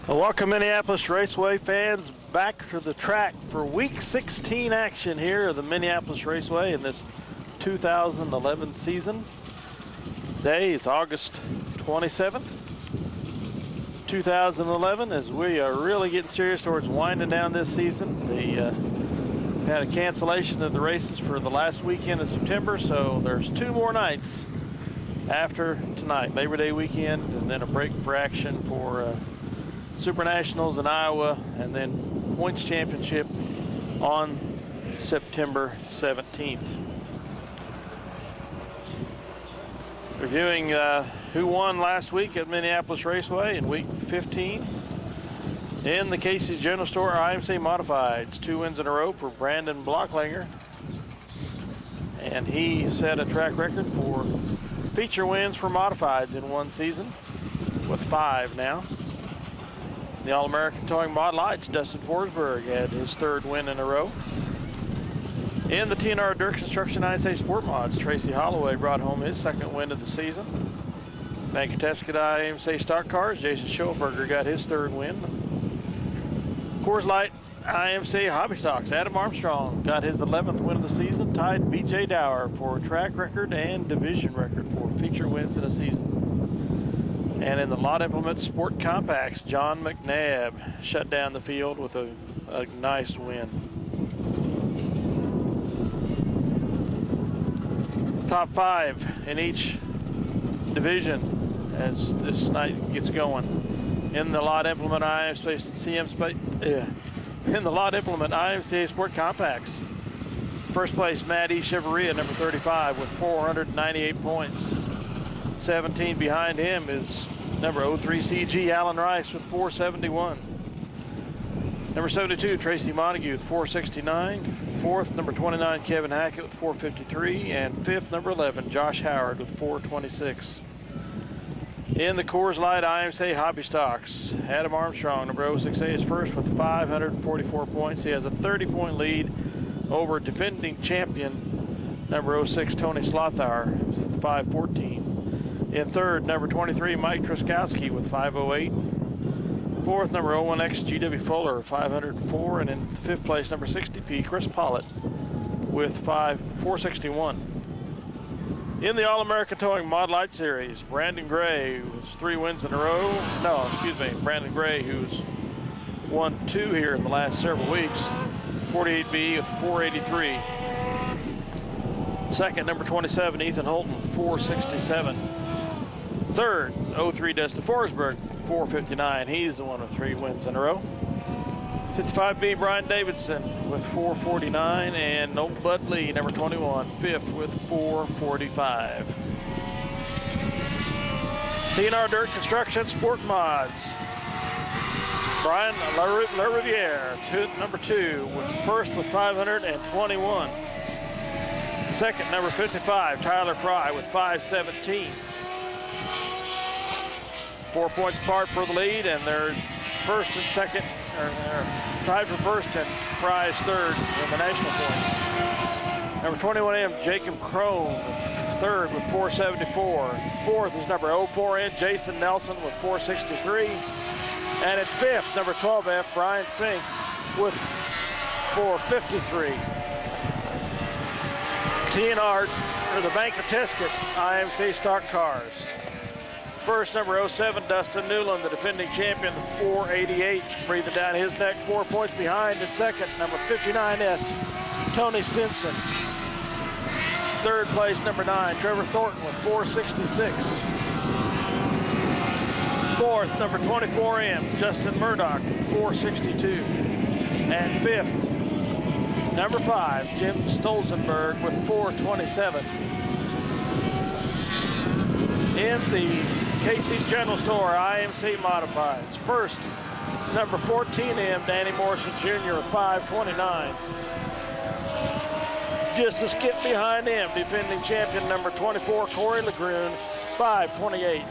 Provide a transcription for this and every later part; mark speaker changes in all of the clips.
Speaker 1: Welcome Minneapolis Raceway fans back to the track for week 16 action here at the Minneapolis Raceway in this 2011 season. Today is August 27th, 2011, as we are really getting serious towards winding down this season. The had a cancellation of the races for the last weekend of September, so there's 2 more nights after tonight, Labor Day weekend, and then a break for action for Super Nationals in Iowa, and then Points Championship on September 17th. Reviewing who won last week at Minneapolis Raceway in week 15. In the Casey's General Store IMC Modifieds, 2 wins in a row for Brandon Blocklanger. And he set a track record for feature wins for Modifieds in one season, with 5 now. The All-American Towing Mod Lights, Dustin Forsberg had his 3rd win in a row. In the TNR Dirt Construction ISA Sport Mods, Tracy Holloway brought home his 2nd win of the season. Bank-Tesket IMC Stock Cars, Jason Schoenberger got his 3rd win. Coors Light IMC Hobby Stocks, Adam Armstrong got his 11th win of the season, tied BJ Dower for track record and division record for feature wins in a season. And in the Lot Implement Sport Compacts, John McNabb shut down the field with a nice win. Top 5 in each division as this night gets going. In the Lot Implement IMCA Sport Compacts, first place Matt E. Cheveria, number 35, with 498 points. 17 behind him is number 03 CG Alan Rice with 471. Number 72 Tracy Montague with 469. 4th number 29 Kevin Hackett with 453, and 5th number 11 Josh Howard with 426. In the Coors Light IMCA Hobby Stocks, Adam Armstrong, number 06A, is first with 544 points. He has a 30-point lead over defending champion number 06 Tony Slothauer with 514. In 3rd, number 23, Mike Truskowski with 508. 4th, number 01X, GW Fuller, 504. And in 5th place, number 60P, Chris Pollitt with 461. In the All-American Towing Mod Light Series, Brandon Gray was 3 wins in a row. Brandon Gray, who's won 2 here in the last several weeks. 48B with 483. 2nd, number 27, Ethan Holton, 467. 3rd, 03 Dustin Forsberg, 459. He's the one with 3 wins in a row. 55B Brian Davidson with 449, and Noel Bud Lee, number 21, 5th with 445. TNR Dirt Construction Sport Mods, Brian LaRiviere, number 2, was 1st with 521. 2nd, number 55, Tyler Fry with 517. 4 points apart for the lead, and they're 1st and 2nd, or tied for 1st, and Fry's 3rd in the national points. Number 21M, Jacob Crone, 3rd with 474. 4th is number 04N, Jason Nelson with 463. And at 5th, number 12F, Brian Fink with 453. TNR, or the Bank-Tesket IMC Stock Cars. 1st, number 07, Dustin Newland, the defending champion, 488, breathing down his neck, 4 points behind. And 2nd, number 59S, Tony Stinson. 3rd place, number 9, Trevor Thornton with 466. 4th, number 24M, Justin Murdoch, 462. And 5th, number 5, Jim Stolzenberg with 427. In the Casey's General Store IMC Modifieds, 1st, number 14M, Danny Morrison Jr. with 529. Just a skip behind him, defending champion number 24, Corey LeGrune, 528.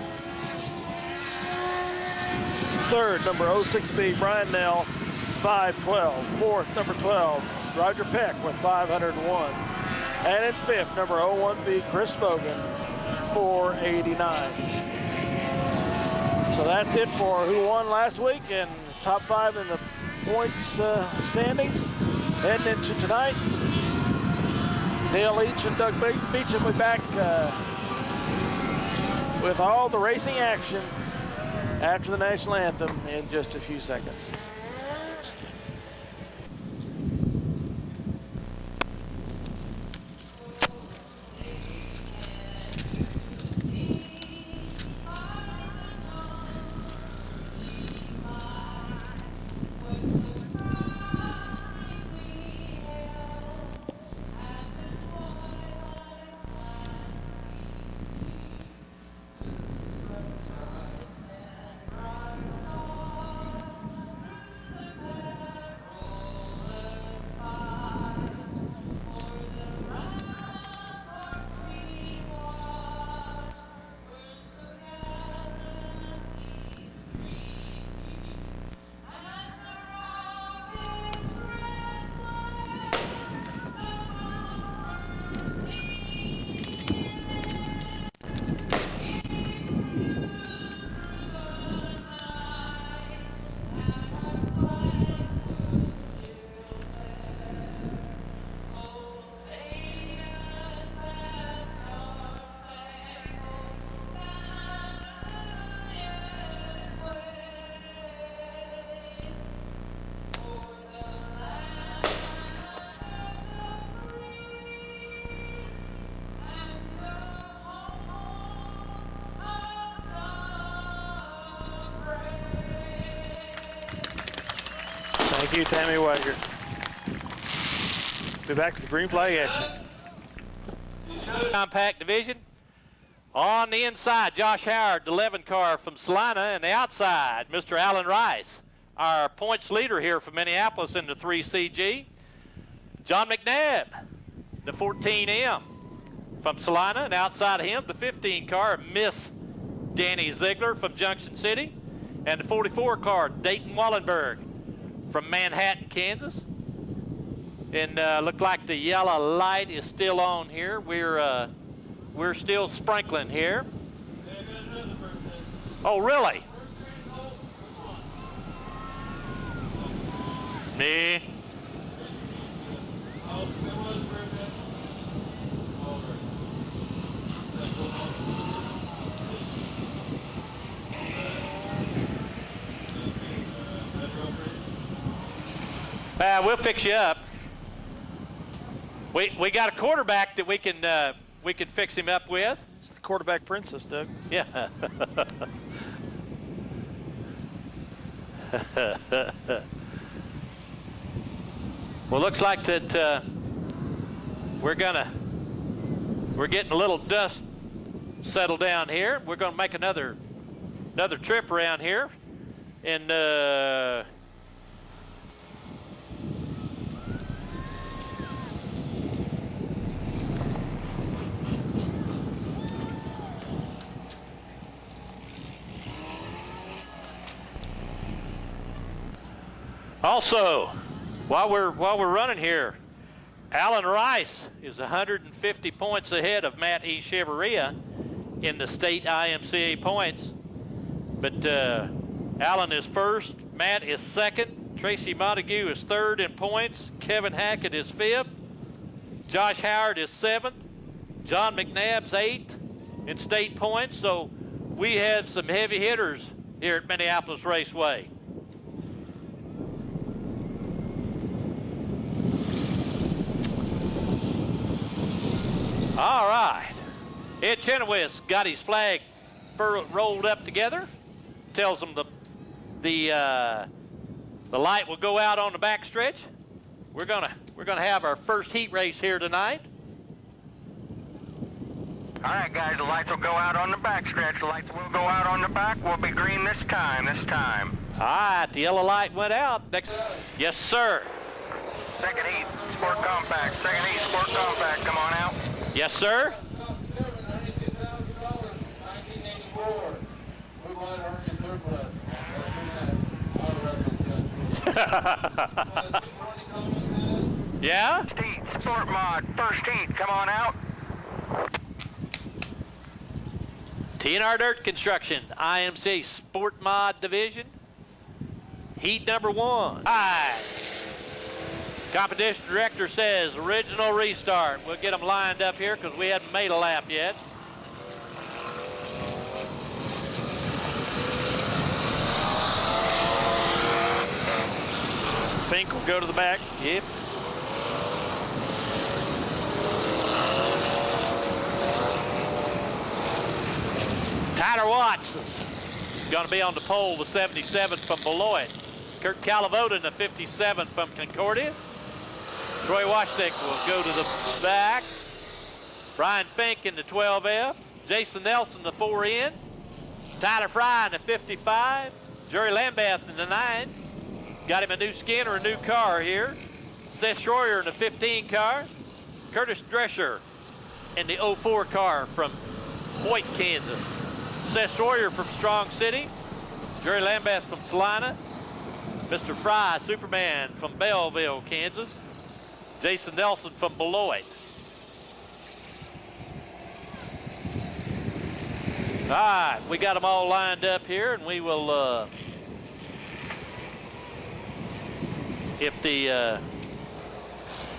Speaker 1: 3rd, number 06B, Brian Nell, 512. 4th, number 12, Roger Peck with 501. And in 5th, number 01B, Chris Bogan, 489. So that's it for who won last week and top 5 in the points standings. Heading into tonight, Dale Leach and Doug Beach will be back with all the racing action after the national anthem in just a few seconds. Thank you, Tammy Wager. Be back with the green flag action.
Speaker 2: Compact division. On the inside, Josh Howard, the 11 car from Salina, and the outside, Mr. Alan Rice, our points leader here from Minneapolis in the 3CG. John McNabb, the 14M from Salina, and outside of him, the 15 car, Miss Danny Ziegler from Junction City, and the 44 car, Dayton Wallenberg from Manhattan, Kansas. And look like the yellow light is still on here. We're still sprinkling here. Oh, really? Me. We'll fix you up. We got a quarterback that we can fix him up with.
Speaker 1: It's the quarterback princess, Doug.
Speaker 2: Yeah. Well, looks like that we're getting a little dust settled down here. We're gonna make another trip around here, and also, while we're running here, Alan Rice is 150 points ahead of Matt E. Cheveria in the state IMCA points. But Alan is first, Matt is second, Tracy Montague is third in points, Kevin Hackett is fifth, Josh Howard is seventh, John McNabb's eighth in state points. So we have some heavy hitters here at Minneapolis Raceway. All right, Ed Chenoweth got his flag rolled up together. Tells them the light will go out on the back stretch. We're gonna have our first heat race here tonight.
Speaker 3: All right, guys, the lights will go out on the back stretch. The lights will go out on the back. We'll be green this time.
Speaker 2: All right, the yellow light went out. Next, yes, sir.
Speaker 3: Second heat, Sport Compact. Second heat, Sport Compact. Come on out.
Speaker 2: Yes, sir. Yeah?
Speaker 3: Heat, Sport Mod, first heat. Come on out.
Speaker 2: TNR Dirt Construction, IMCA Sport Mod Division, heat number 1. Aye. Competition director says original restart. We'll get them lined up here because we haven't made a lap yet.
Speaker 1: Fink will go to the back.
Speaker 2: Yep. Tyler Watts is going to be on the pole with 77 from Beloit. Kurt Calavoda in the 57 from Concordia. Troy Washnick will go to the back. Brian Fink in the 12F. Jason Nelson the 4N. Tyler Fry in the 55. Jerry Lambeth in the 9. Got him a new skin or a new car here. Seth Schroyer in the 15 car. Curtis Drescher in the 04 car from Hoyt, Kansas. Seth Schroyer from Strong City. Jerry Lambeth from Salina. Mr. Fry, Superman from Belleville, Kansas. Jason Nelson from Beloit. All right, we got them all lined up here, and we will, if the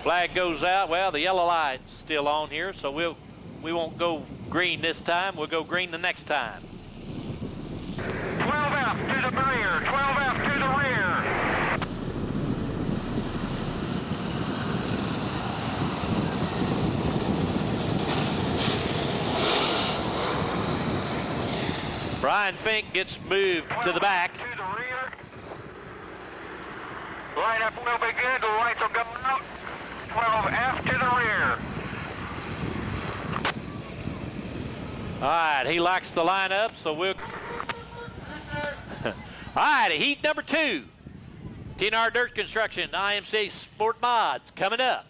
Speaker 2: flag goes out, well, the yellow light's still on here, so we won't go green this time. We'll go green the next time.
Speaker 3: 12F to the rear, 12F to the rear.
Speaker 2: Brian Fink gets moved to the back.
Speaker 3: To the rear. Lineup will be good. The lights will go out. 12F to the rear.
Speaker 2: All right, he likes the lineup, so we'll. All right, heat number 2. TNR Dirt Construction, IMCA Sport Mods coming up.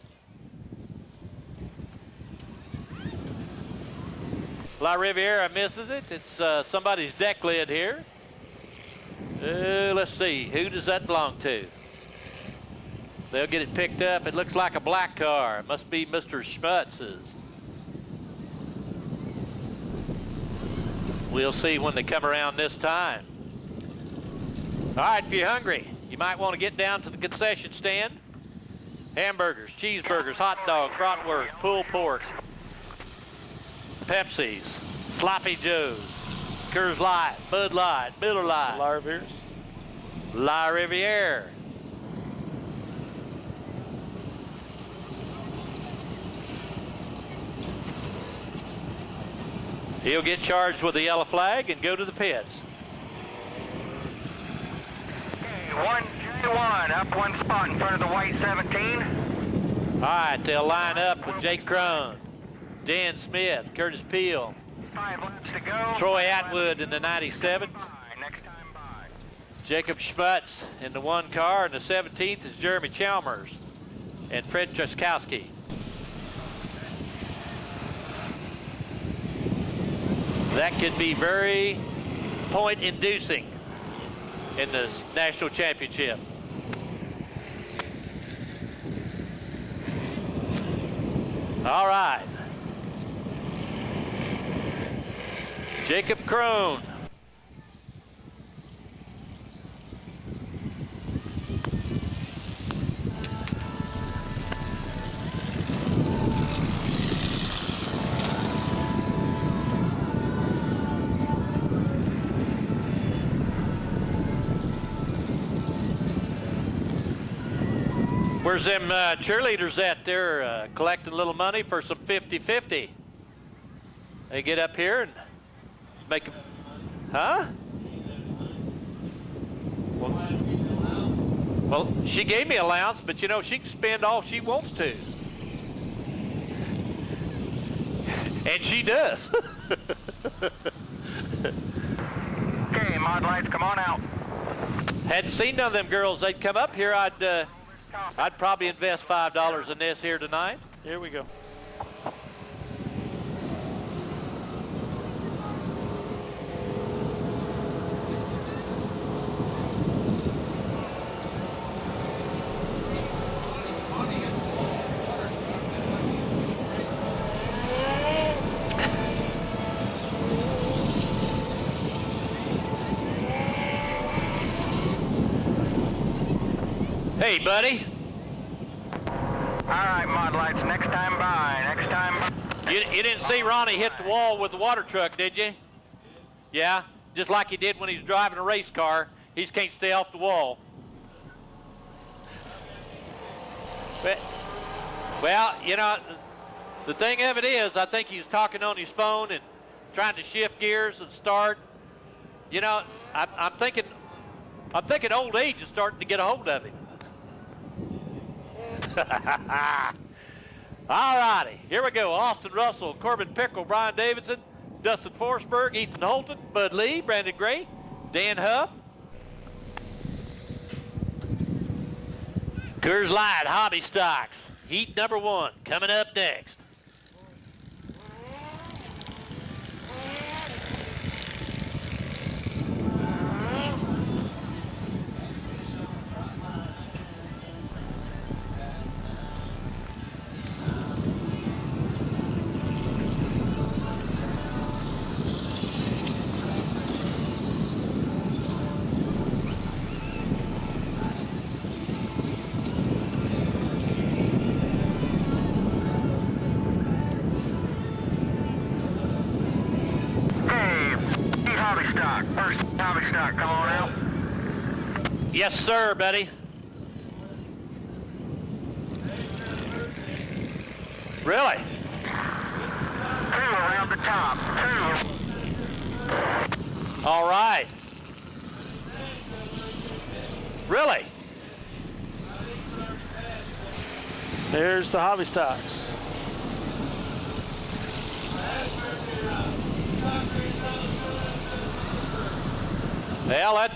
Speaker 2: La Riviera misses it. It's somebody's deck lid here. Let's see, who does that belong to? They'll get it picked up. It looks like a black car. It must be Mr. Schmutz's. We'll see when they come around this time. All right, if you're hungry, you might want to get down to the concession stand. Hamburgers, cheeseburgers, hot dogs, bratwurst, pulled pork, Pepsis, Sloppy Joes, Coors Light, Bud Light, Miller Light.
Speaker 1: La Riviere's.
Speaker 2: La Riviere. He'll get charged with the yellow flag and go to the pits.
Speaker 3: Okay, 1J1 up one spot in front of the white 17.
Speaker 2: All right, they'll line up with Jake Crone, Dan Smith, Curtis Peel,
Speaker 3: 5 laps to go.
Speaker 2: Troy Atwood in the 97.
Speaker 3: Next time by.
Speaker 2: Jacob Schmutz in the 1 car, and the 17th is Jeremy Chalmers and Fred Truskowski. That could be very point-inducing in the national championship. All right. Jacob Crone. Where's them cheerleaders at? They're collecting a little money for some 50-50. They get up here and make a, huh? Well, she gave me allowance, but you know, she can spend all she wants to. And she does.
Speaker 3: Okay, mod lights, come on out.
Speaker 2: Hadn't seen none of them girls. They'd come up here, I'd probably invest $5 in this here tonight.
Speaker 1: Here we go.
Speaker 2: Hey, buddy.
Speaker 3: All right, Mod Lights, next time by, next time by.
Speaker 2: You didn't see Ronnie hit the wall with the water truck, did you? Yeah, just like he did when he's driving a race car. He just can't stay off the wall. But, well, you know, the thing of it is, I think he's talking on his phone and trying to shift gears and start. You know, I'm thinking old age is starting to get a hold of him. All righty, here we go. Austin Russell, Corbin Pickle, Brian Davidson, Dustin Forsberg, Ethan Holton, Bud Lee, Brandon Gray, Dan Huff. Coors Light Hobby Stocks, heat number 1, coming up next.
Speaker 3: First hobby stock, come on out.
Speaker 2: Yes, sir, buddy. Really?
Speaker 3: 2 around the top. 2.
Speaker 2: All right. Really?
Speaker 1: There's the hobby stocks.
Speaker 2: Well,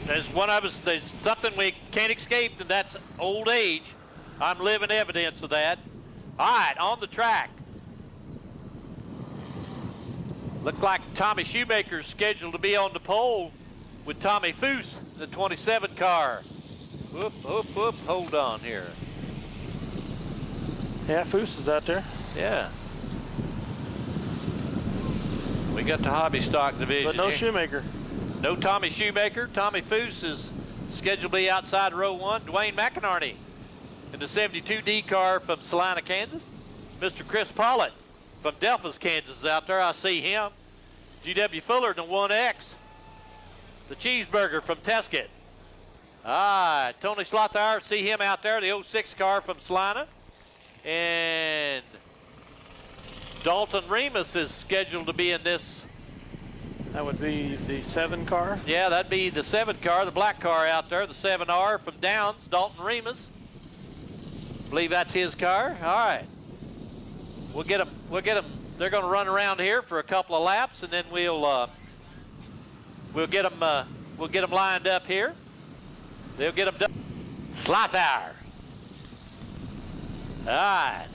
Speaker 2: there's one of us. There's something we can't escape, and that's old age. I'm living evidence of that. All right, on the track. Looked like Tommy Shoemaker's scheduled to be on the pole with Tommy Foose, the 27 car. Whoop, whoop, whoop. Hold on here.
Speaker 1: Yeah, Foose is out there.
Speaker 2: Yeah. We got the hobby stock division.
Speaker 1: But no
Speaker 2: here.
Speaker 1: Shoemaker.
Speaker 2: No Tommy Shoemaker. Tommy Foose is scheduled to be outside row 1. Dwayne McInerney in the 72D car from Salina, Kansas. Mr. Chris Pollitt from Delphos, Kansas is out there. I see him. G.W. Fuller in the 1X. The Cheeseburger from Tesket. Tony Slothour, see him out there, the 06 car from Salina. And Dalton Remus is scheduled to be in this.
Speaker 1: That would be the 7 car.
Speaker 2: Yeah, that'd be the 7 car, the black car out there, the 7R from Downs, Dalton Remus. Believe that's his car. All right. We'll get them. They're going to run around here for a couple of laps, and then we'll get them lined up here. They'll get them done. Slothour. All right.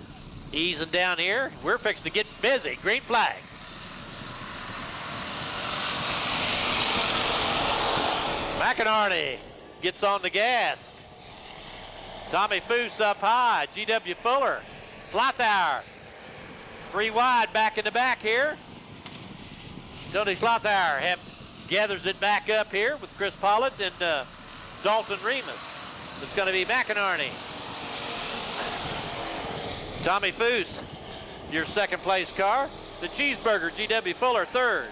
Speaker 2: Easing down here. We're fixing to get busy. Green flag. McInerney gets on the gas. Tommy Foose up high. G.W. Fuller. Slothour. 3 wide back in the back here. Tony Slothour gathers it back up here with Chris Pollitt and Dalton Remus. It's going to be McInerney. Tommy Foose, your second place car. The Cheeseburger, G.W. Fuller, third.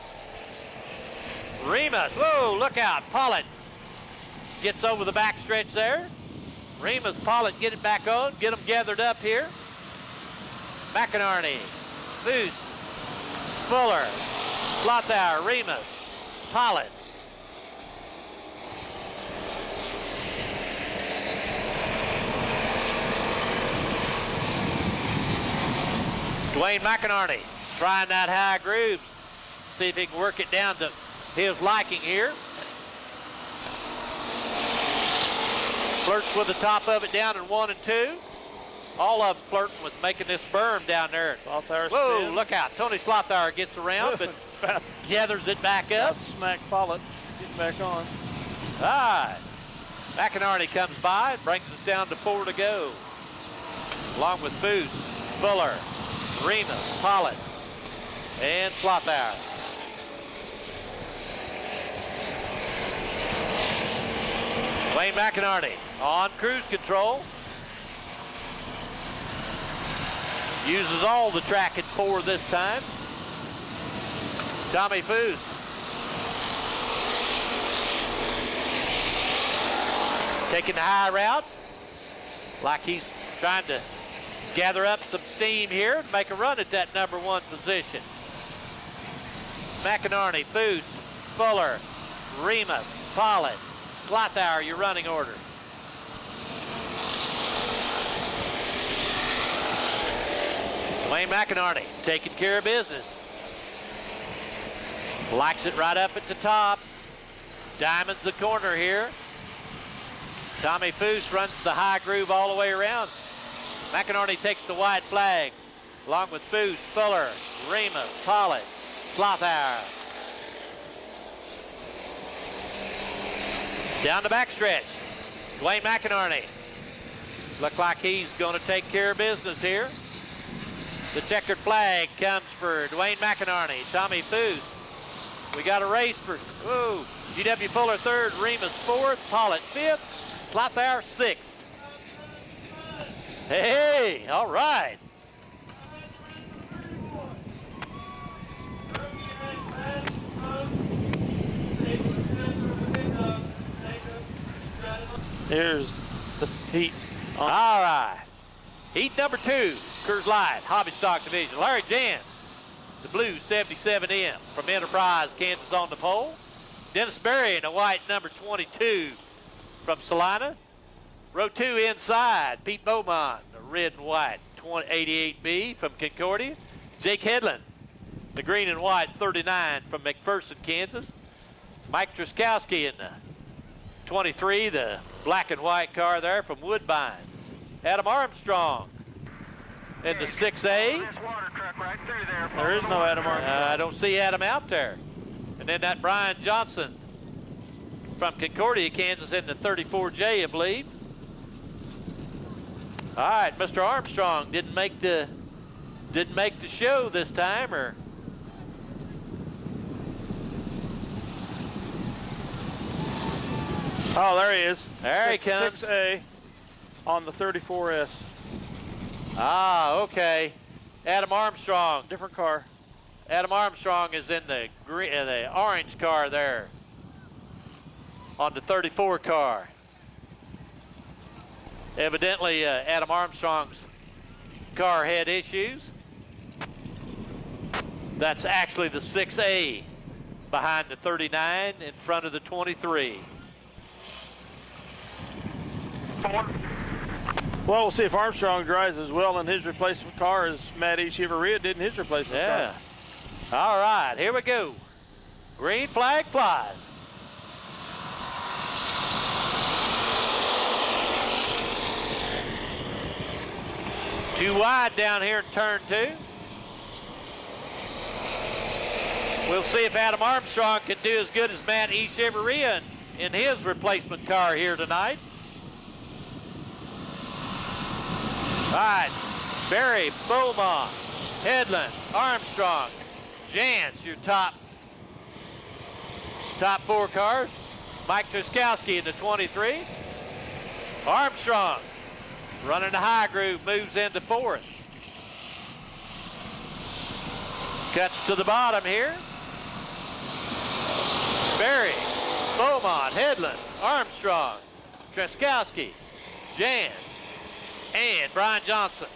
Speaker 2: Remus, whoa, look out. Pollitt gets over the back stretch there. Remus, Pollitt, get it back on. Get them gathered up here. McInerney, Foose, Fuller, Slothour, Remus, Pollitt. Dwayne McInerney trying that high groove. See if he can work it down to his liking here. Flirts with the top of it down in 1 and 2. All of them flirting with making this berm down there.
Speaker 1: Slothour
Speaker 2: Whoa,
Speaker 1: spins.
Speaker 2: look out. Tony Slothour gets around, but gathers it back up.
Speaker 1: That's smack Pollitt. Getting back on.
Speaker 2: All right. McInerney comes by and brings us down to 4 to go. Along with Foose, Fuller, Remus, Pollitt, and Slothour. Dwayne Dwayne McInerney on cruise control. Uses all the track at 4 this time. Tommy Foose. Taking the high route. Like he's trying to gather up some steam here and make a run at that number 1 position. McInerney, Foose, Fuller, Remus, Pollitt, Slothour, your running order. Dwayne McInerney taking care of business. Likes it right up at the top. Diamonds the corner here. Tommy Foose runs the high groove all the way around. McInerney takes the white flag, along with Foose, Fuller, Remus, Pollitt, Slothour. Down the backstretch, Dwayne McInerney. Look like he's going to take care of business here. The checkered flag comes for Dwayne McInerney. Tommy Foose. We got a race for G.W. Fuller 3rd, Remus 4th, Pollitt 5th, Slothour 6th. Hey, all right.
Speaker 1: Here's the heat.
Speaker 2: All right. Heat number 2, Coors Light, Hobby Stock Division. Larry Jantz, the blue 77M from Enterprise, Kansas on the pole. Dennis Berry in the white number 22 from Salina. Row 2 inside, Pete Beaumont, the red and white 88B from Concordia. Jake Hedlund, the green and white 39 from McPherson, Kansas. Mike Truskowski in the 23, the black and white car there from Woodbine. Adam Armstrong in the 6A.
Speaker 1: There is no Adam Armstrong.
Speaker 2: I don't see Adam out there. And then that Brian Johnson from Concordia, Kansas in the 34J, I believe. All right, Mr. Armstrong didn't make the show this time, or
Speaker 1: oh, there he is.
Speaker 2: There he comes.
Speaker 1: 6A on the 34S.
Speaker 2: Ah, okay. Adam Armstrong.
Speaker 1: Different car.
Speaker 2: Adam Armstrong is in the green, the orange car there on the 34 car. Evidently, Adam Armstrong's car had issues. That's actually the 6A behind the 39 in front of the 23.
Speaker 1: Well, we'll see if Armstrong drives as well in his replacement car as Matt Echeverria did in his replacement car.
Speaker 2: All right, here we go. Green flag flies. Too wide down here in turn 2. We'll see if Adam Armstrong can do as good as Matt Echeverria in his replacement car here tonight. All right, Berry, Beaumont, Hedlund, Armstrong, Jantz, your top 4 cars. Mike Truskowski in the 23. Armstrong running the high groove, moves into 4th. Cuts to the bottom here. Berry, Beaumont, Hedlund, Armstrong, Truskowski, Jantz, and Brian Johnson.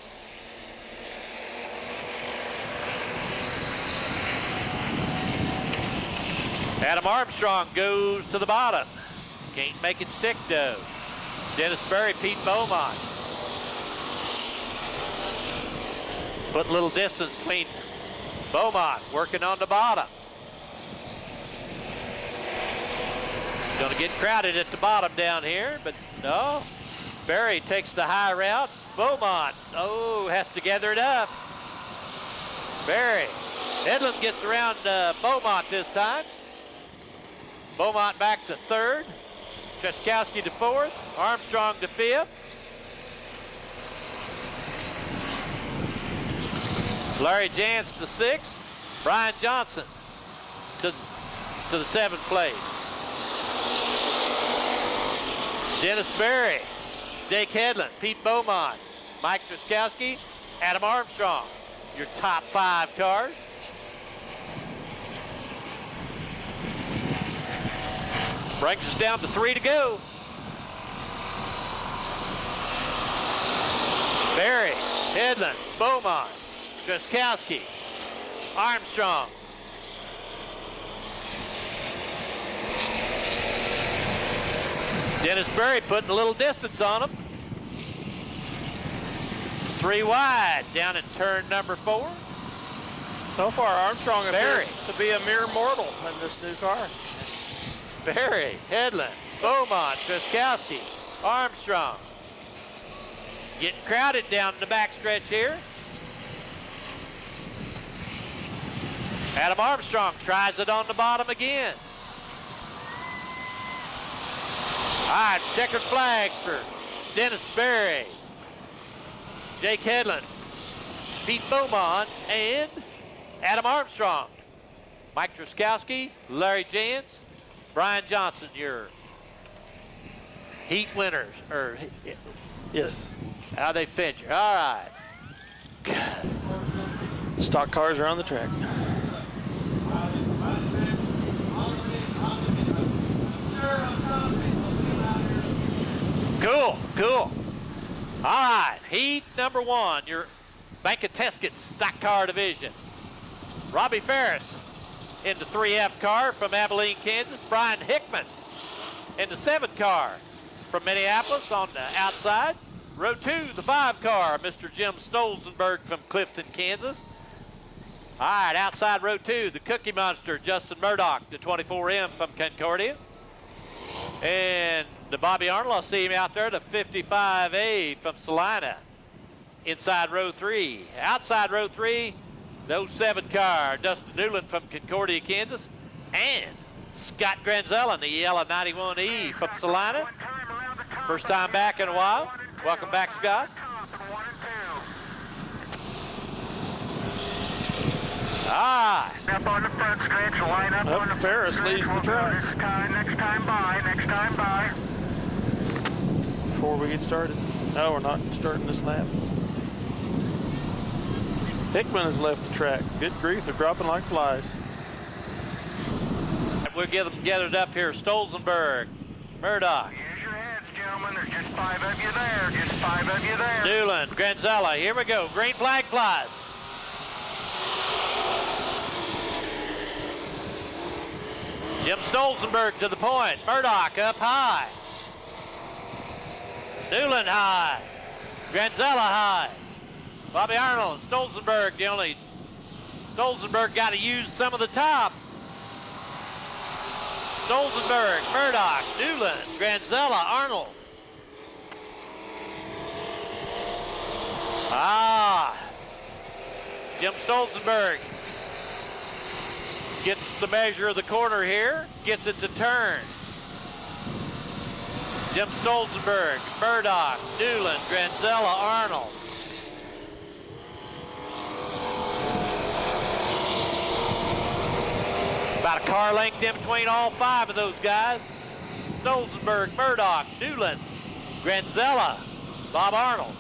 Speaker 2: Adam Armstrong goes to the bottom. Can't make it stick though. Dennis Berry, Pete Beaumont. Put a little distance between Beaumont working on the bottom. Gonna get crowded at the bottom down here, but no. Berry takes the high route. Beaumont, has to gather it up. Berry. Hedlund gets around Beaumont this time. Beaumont back to 3rd. Truskowski to 4th. Armstrong to 5th. Larry Jantz to 6th. Brian Johnson to the 7th place. Dennis Berry, Jake Headland, Pete Beaumont, Mike Truskowski, Adam Armstrong, your top 5 cars. Brings us down to 3 to go. Berry, Headland, Beaumont, Truskowski, Armstrong. Dennis Berry putting a little distance on him. 3 wide down in turn number 4.
Speaker 1: So far, Armstrong appears to be a mere mortal in this new car.
Speaker 2: Berry, Headland, Beaumont, Truskowski, Armstrong. Getting crowded down in the backstretch here. Adam Armstrong tries it on the bottom again. All right, checkered flag for Dennis Berry, Jake Headland, Pete Beaumont, and Adam Armstrong. Mike Truskowski, Larry Jans, Brian Johnson, your heat winners.
Speaker 1: Yes.
Speaker 2: How they fit you. All right.
Speaker 1: Stock cars are on the track.
Speaker 2: Cool, cool. All right, heat number 1, your Bank of Teskett stock car division. Robbie Ferris in the 3F car from Abilene, Kansas. Brian Hickman in the 7 car from Minneapolis on the outside. Row 2, the 5 car, Mr. Jim Stolzenberg from Clifton, Kansas. All right, outside row 2, the Cookie Monster, Justin Murdoch, the 24M from Concordia. And the Bobby Arnold, I see him out there, the 55A from Salina. Inside row 3. Outside row 3, the 07 car, Dustin Newland from Concordia, Kansas. And Scott Granzella in the yellow 91E from Salina. First time back in a while. Welcome back, Scott. Ah.
Speaker 3: Up on the front stretch, line up on the
Speaker 1: Ferris leads the track.
Speaker 3: Next time by.
Speaker 1: Before we get started. No, we're not starting this lap. Hickman has left the track. Good grief, they're dropping like flies.
Speaker 2: We'll get them gathered up here. Stolzenberg, Murdoch.
Speaker 3: Use your heads, gentlemen. There's just 5 of you there. Just 5 of you there.
Speaker 2: Newland, Granzella. Here we go. Green flag flies. Jim Stolzenberg to the point. Murdoch up high. Newland high. Granzella high. Bobby Arnold, Stolzenberg, Stolzenberg got to use some of the top. Stolzenberg, Murdoch, Newland, Granzella, Arnold. Jim Stolzenberg gets the measure of the corner here, gets it to turn. Jim Stolzenberg, Murdoch, Newland, Granzella, Arnold. About a car length in between all 5 of those guys. Stolzenberg, Murdoch, Newland, Granzella, Bob Arnold.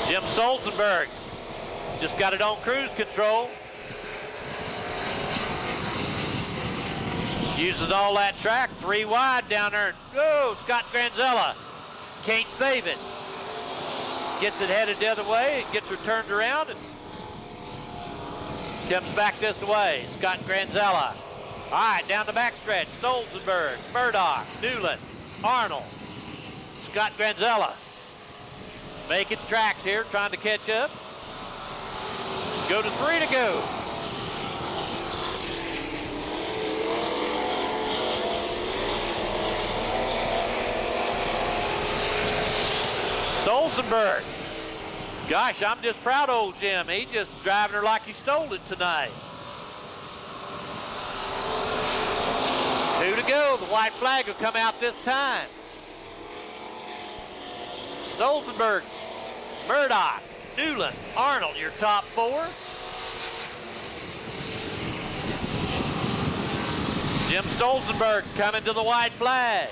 Speaker 2: Jim Stolzenberg just got it on cruise control. Uses all that track, 3 wide down there. Go, Scott Granzella. Can't save it. Gets it headed the other way, gets her turned around, and comes back this way. Scott Granzella. All right, down the backstretch. Stolzenberg, Murdoch, Newland, Arnold, Scott Granzella. Making tracks here, trying to catch up. Go to 3 to go. Stolzenberg. Gosh, I'm just proud of old Jim. He's just driving her like he stole it tonight. 2 to go. The white flag will come out this time. Stolzenberg, Murdoch, Newland, Arnold, your top 4. Jim Stolzenberg coming to the white flag.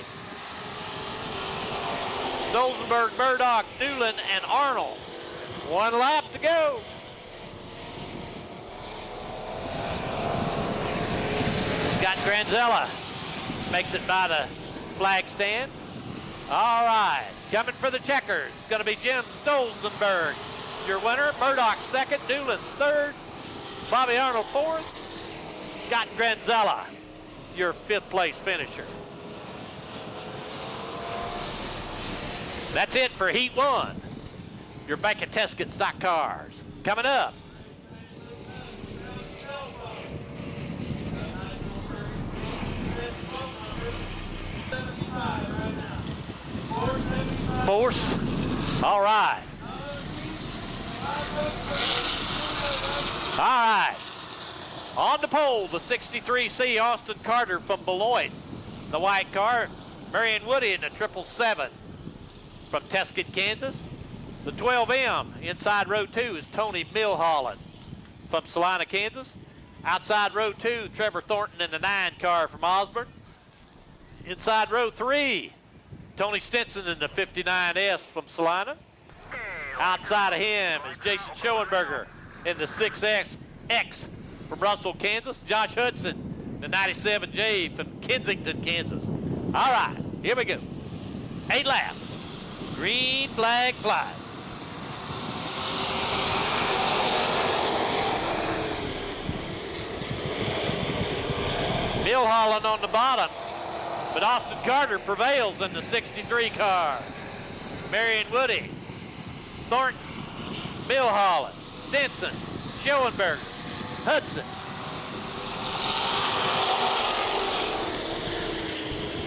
Speaker 2: Stolzenberg, Murdoch, Newland, and Arnold. 1 lap to go. Scott Granzella makes it by the flag stand. All right, coming for the checkers. It's going to be Jim Stolzenberg, your winner. Murdoch second, Newland third, Bobby Arnold fourth, Scott Granzella, your 5th place finisher. That's it for Heat 1. Your Bank of Tesket stock cars. Coming up. Forced. All right. All right. On the pole, the 63C Austin Carter from Beloit. The white car, Marion Woody in the 777 from Tesket, Kansas. The 12M inside row 2 is Tony Milholland from Salina, Kansas. Outside row 2, Trevor Thornton in the 9 car from Osborne. Inside row 3, Tony Stinson in the 59S from Salina. Outside of him is Jason Schoenberger in the 6X from Russell, Kansas. Josh Hudson, the 97J from Kensington, Kansas. All right, here we go. 8 laps. Green flag flies. Milholland on the bottom, but Austin Carter prevails in the 63 car. Marion Woody, Thornton, Milholland, Stinson, Schoenberger, Hudson.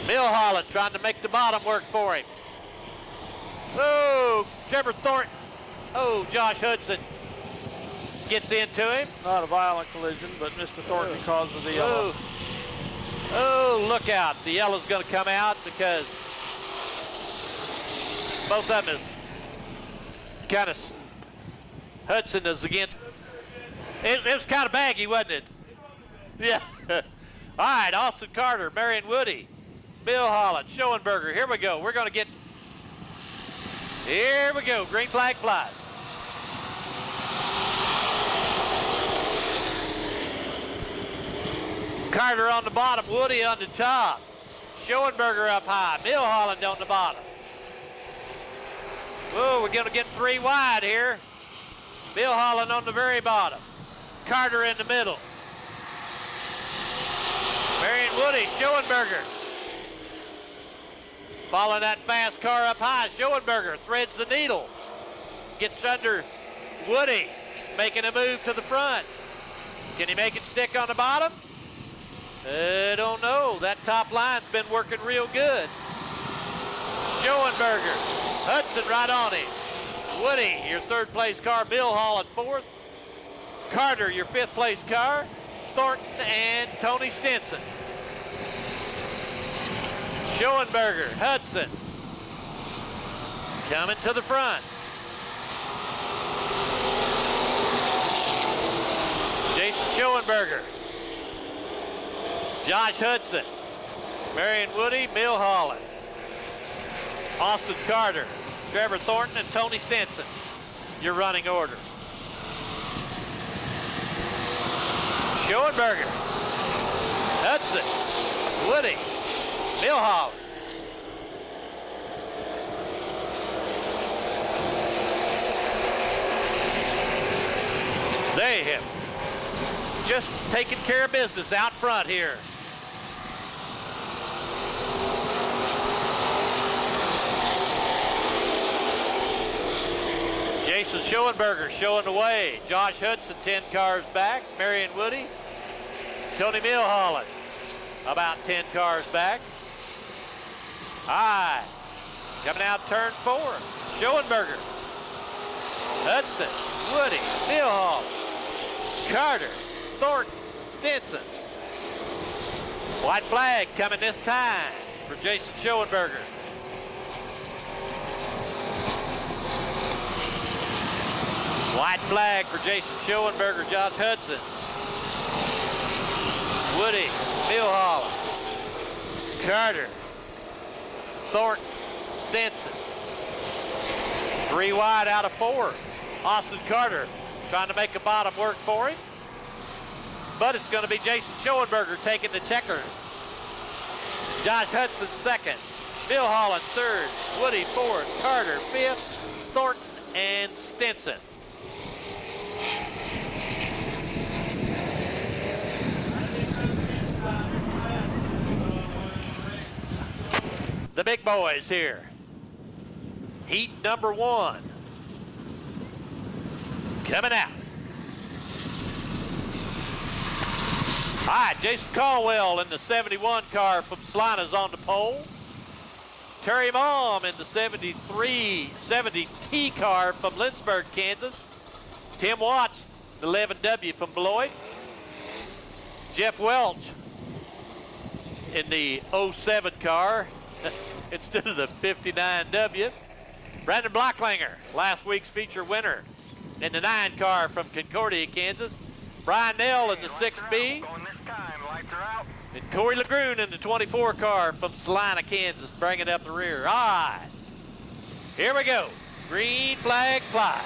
Speaker 2: Milholland trying to make the bottom work for him. Oh, Trevor Thornton. Oh, Josh Hudson gets into him.
Speaker 1: Not a violent collision, but Mr. Thornton causes the yellow.
Speaker 2: Oh, look out. The yellow's going to come out because both of them is kind of, Hudson is against. It was kind of baggy, wasn't it? Yeah. All right, Austin Carter, Marion Woody, Milholland, Schoenberger. Here we go. We're going to get, here we go. Green flag flies. Carter on the bottom, Woody on the top. Schoenberger up high, Milholland on the bottom. Whoa, we're gonna get 3 wide here. Milholland on the very bottom. Carter in the middle. Marion Woody, Schoenberger. Following that fast car up high, Schoenberger threads the needle. Gets under Woody, making a move to the front. Can he make it stick on the bottom? I don't know. That top line's been working real good. Schoenberger, Hudson right on him. Woody, your 3rd place car. Milholland 4th. Carter, your 5th place car. Thornton and Tony Stinson. Schoenberger, Hudson. Coming to the front. Jason Schoenberger. Josh Hudson, Marion Woody, Milholland, Austin Carter, Trevor Thornton, and Tony Stinson, your running order. Schoenberger, Hudson, Woody, Milholland. They have just taking care of business out front here. Jason Schoenberger showing the way. Josh Hudson 10 cars back. Marion Woody. Tony Milholland about 10 cars back. All right. Coming out turn 4. Schoenberger. Hudson. Woody. Milholland. Carter. Thornton. Stinson. White flag coming this time for Jason Schoenberger. White flag for Jason Schoenberger, Josh Hudson. Woody, Milholland, Carter, Thornton, Stinson. 3 wide out of 4. Austin Carter trying to make a bottom work for him. But it's going to be Jason Schoenberger taking the checker. Josh Hudson second. Bill Holland third. Woody fourth. Carter fifth. Thornton and Stinson. The big boys here. Heat number 1. Coming out. All right, Jason Caldwell in the 71 car from Salina's on the pole. Terry Malm in the 70T car from Lindsborg, Kansas. Tim Watts, the 11W from Beloit. Jeff Welch in the 07 car instead of the 59W. Brandon Blocklanger, last week's feature winner in the 9 car from Concordia, Kansas. Brian Nell in the 6B. And Corey Lagroon in the 24 car from Salina, Kansas, bringing up the rear. All right, here we go. Green flag fly.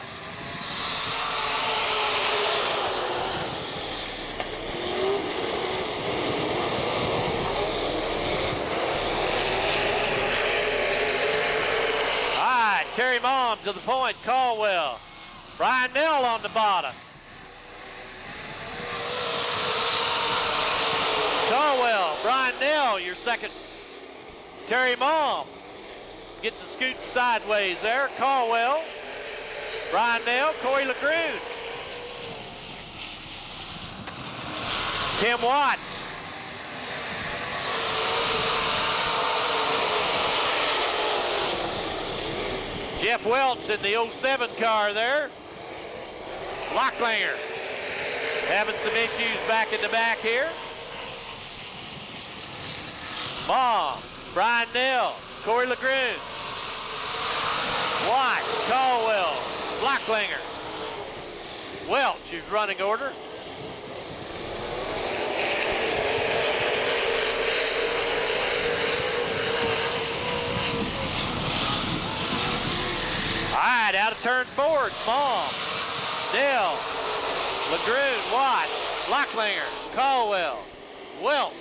Speaker 2: All right, Terry Malm to the point, Caldwell. Brian Nell on the bottom. Caldwell, Brian Nell, your second. Terry Malm gets a scooting sideways there. Caldwell, Brian Nell, Corey Lagroon. Tim Watts. Jeff Welch in the 07 car there. Blocklanger having some issues back in the back here. Malm, Brian Nell, Corey Lagroon, White, Caldwell, Blocklanger, Welch is running order. All right, out of turn 4, Malm, Nell, Lagroon, White, Blocklanger, Caldwell, Welch.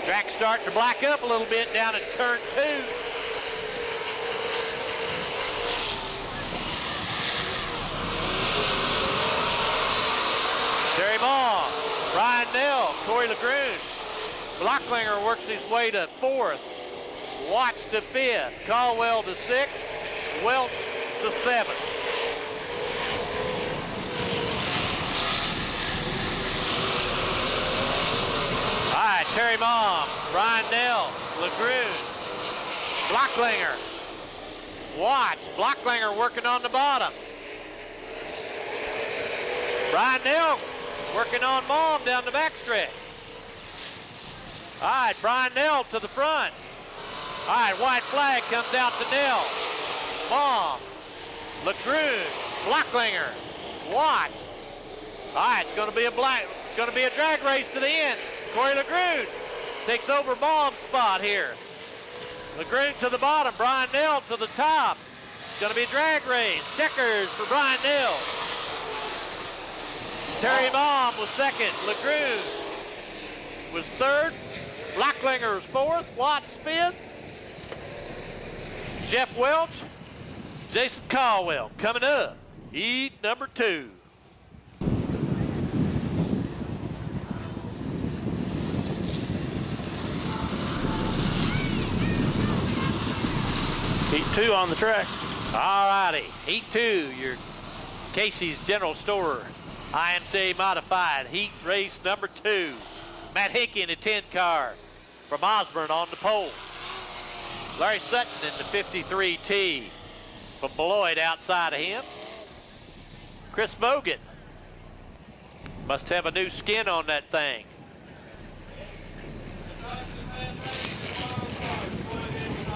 Speaker 2: Track starting to black up a little bit down at turn 2. Terry Malm, Brian Nell, Corey Lagroon. Blocklanger works his way to 4th. Watts to 5th. Caldwell to 6th. Welch to 7th. All right, Terry Malm, Brian Nell, Lagroon, Blocklanger, Watts, Blocklanger working on the bottom. Brian Nell working on Malm down the backstretch. All right, Brian Nell to the front. All right, white flag comes out to Nell, Malm, Lagroon, Blocklanger, Watts. All right, it's going to be a drag race to the end. Corey Lagroon takes over Malm's spot here. Lagroon to the bottom, Brian Nell to the top. It's going to be a drag race. Checkers for Brian Nell. Terry Malm was 2nd. Lagroon was 3rd. Blocklanger was 4th. Watts 5th. Jeff Welch, Jason Caldwell coming up. Heat number 2.
Speaker 1: Heat 2 on the track.
Speaker 2: All righty, Heat 2, your Casey's General Store IMCA modified Heat race number 2. Matt Hickey in the 10 car from Osborne on the pole. Larry Sutton in the 53T from Beloit outside of him. Chris Vogan must have a new skin on that thing.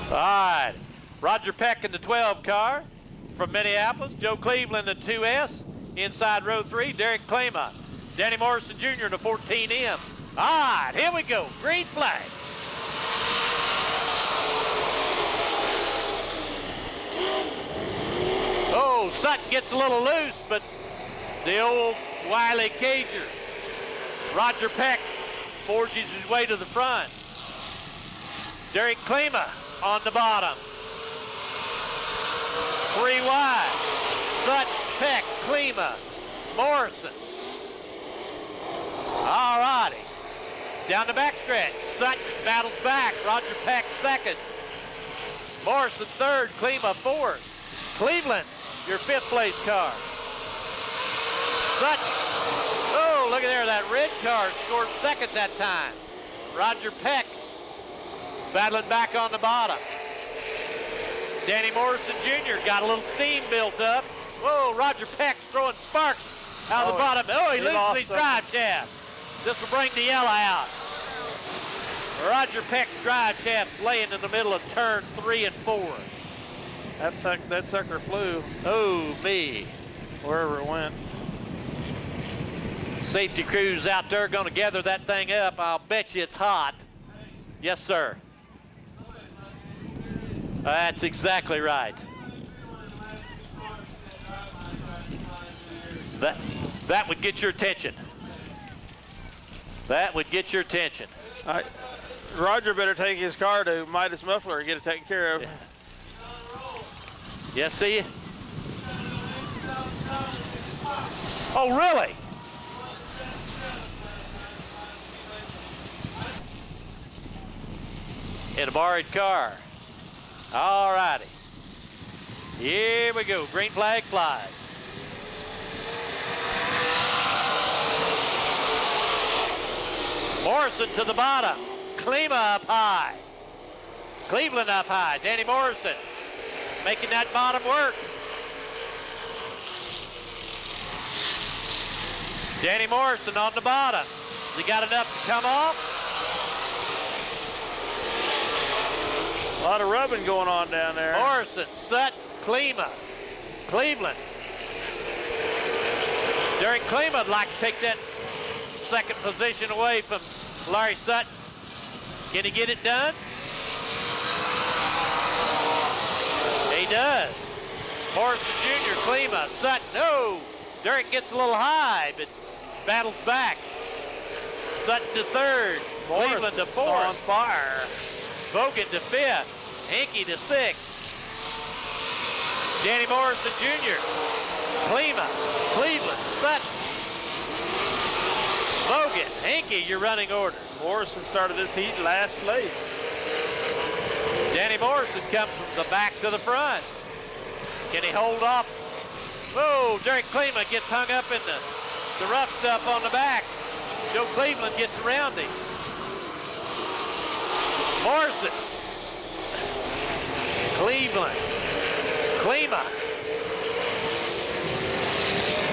Speaker 2: All right. Roger Peck in the 12 car from Minneapolis. Joe Cleveland in the 2S. Inside row 3, Derek Claymont. Danny Morrison Jr. in the 14M All right, here we go. Green flag. Oh, Sutton gets a little loose, but the old wily Cager, Roger Peck, forges his way to the front. Derek Klima on the bottom. 3 wide. Sutton, Peck, Klima, Morrison. All righty. Down the backstretch. Sutton battles back. Roger Peck second. Morrison third. Klima fourth. Cleveland, your 5th place car. Sutton. Oh, look at there. That red car scored second that time. Roger Peck battling back on the bottom. Danny Morrison Jr. got a little steam built up. Whoa, Roger Peck's throwing sparks out of the bottom. Oh, he loses his drive shaft. This will bring the yellow out. Roger Peck's drive shaft laying in the middle of turn 3 and 4.
Speaker 1: That sucker flew.
Speaker 2: Oh, me.
Speaker 1: Wherever it went.
Speaker 2: Safety crews out there going to gather that thing up. I'll bet you it's hot. Yes, sir. That's exactly right. That would get your attention. That would get your attention.
Speaker 1: Roger better take his car to Midas Muffler and get it taken care of.
Speaker 2: Yeah. Yes, see? Oh, really? In a borrowed car. All righty. Here we go. Green flag flies. Morrison to the bottom. Klima up high. Cleveland up high. Danny Morrison making that bottom work. Danny Morrison on the bottom. Has he got enough to come off?
Speaker 1: A lot of rubbing going on down there.
Speaker 2: Morrison, Sutton, Klima, Cleveland. Derek Klima would like to take that second position away from Larry Sutton. Can he get it done? He does. Morrison Jr., Klima, Sutton. No, Derek gets a little high, but battles back. Sutton to third.
Speaker 1: Morrison
Speaker 2: Cleveland to fourth.
Speaker 1: on fire.
Speaker 2: Bogan to 5th. Hinkey to 6th. Danny Morrison Jr. Klima, Cleveland, Sutton. Bogan, Hinkey, your running order.
Speaker 1: Morrison started this heat last place.
Speaker 2: Danny Morrison comes from the back to the front. Can he hold off? Whoa, Derek Klima gets hung up in the rough stuff on the back. Joe Cleveland gets around him. Morrison. Cleveland. Klima.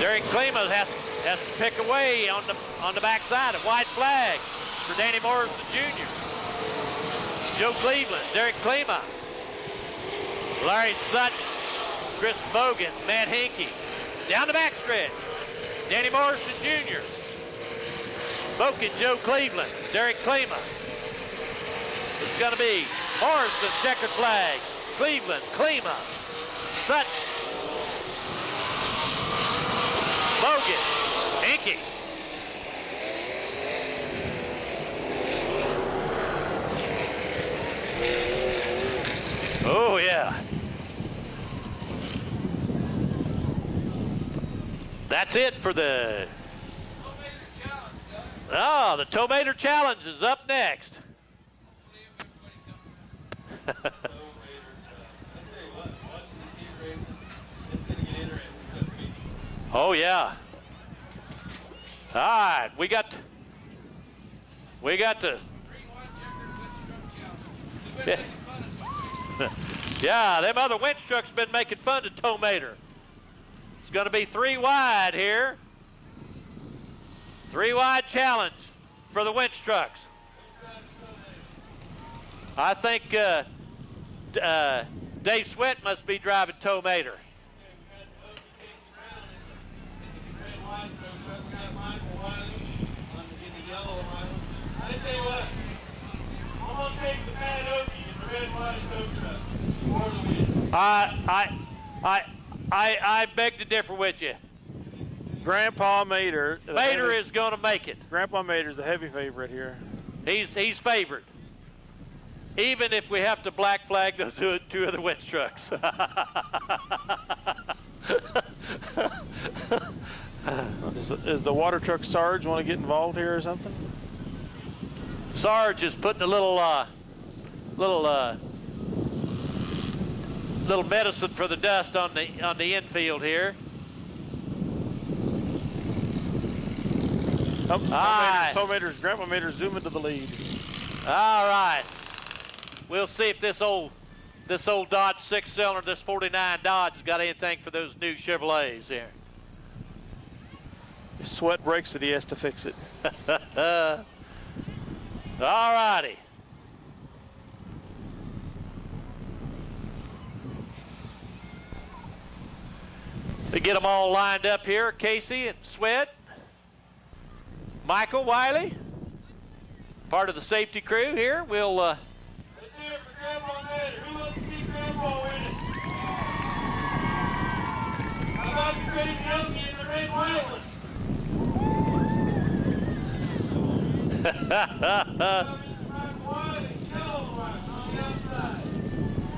Speaker 2: Derek Klima has to pick away on the backside. A white flag for Danny Morrison Jr. Joe Cleveland, Derek Klima, Larry Sutton, Chris Bogan, Matt Hinkey. Down the backstretch. Danny Morrison Jr. Bogan, Joe Cleveland, Derek Klima. It's going to be Morrison, checkered flag. Cleveland, Klima, Sutton, Bogan, Hinkey. Oh, yeah. That's it for the... Oh, the Tomater Challenge is up next. Oh, yeah. All right, we got the... Yeah. Yeah, them other winch trucks been making fun of Tomater. It's going to be 3 wide here. 3 wide challenge for the winch trucks. I think Dave Sweat must be driving Tomater. I beg to differ with you.
Speaker 1: Grandpa Mater.
Speaker 2: Mater is going to make it.
Speaker 1: Grandpa Mater's the heavy favorite here.
Speaker 2: He's favored. Even if we have to black flag those two other winch trucks.
Speaker 1: Is the water truck Sarge want to get involved here or something?
Speaker 2: Sarge is putting a little medicine for the dust on the infield here.
Speaker 1: Grandpa Mater's zooming to the lead.
Speaker 2: All right. We'll see if this old Dodge 6-cylinder, this 49 Dodge, has got anything for those new Chevrolets here.
Speaker 1: If sweat breaks it, he has to fix it.
Speaker 2: All righty. We get them all lined up here. Casey and Sweat. Michael Wiley, part of the safety crew here. We'll
Speaker 4: let's hear it for Grandpa Mater. Who wants to see Grandpa win it? How about the crazy Elkie in the red Wayland? Mr. Michael Wiley, yellow one on the outside.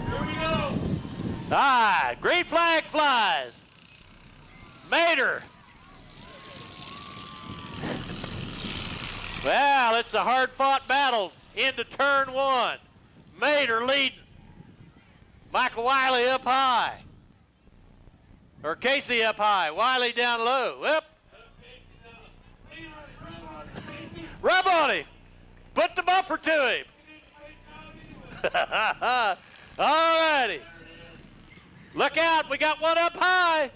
Speaker 4: Here we go.
Speaker 2: Ah, green flag flies. Mater. Well, it's a hard-fought battle into turn one. Mater leading. Michael Wiley up high. Or Casey up high. Wiley down low. Up. Rub on him. Put the bumper to him. All righty. Look out. We got one up high.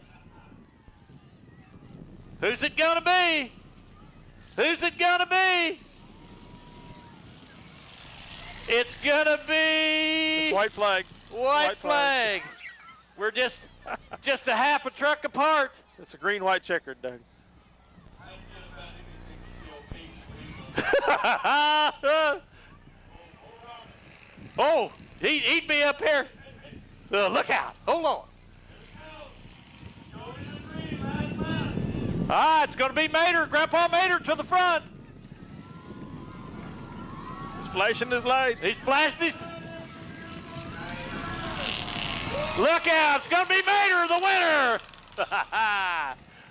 Speaker 2: Who's it going to be? Who's it going to be? It's going to be...
Speaker 1: White flag.
Speaker 2: White flag. We're just a half a truck apart.
Speaker 1: It's a green-white checkered, Doug.
Speaker 2: Oh, he'd be up here. Look out. Hold on. Ah, it's going to be Mater, Grandpa Mater to the front.
Speaker 1: He's flashing his lights.
Speaker 2: He's flashing his... Look out, it's going to be Mater, the winner.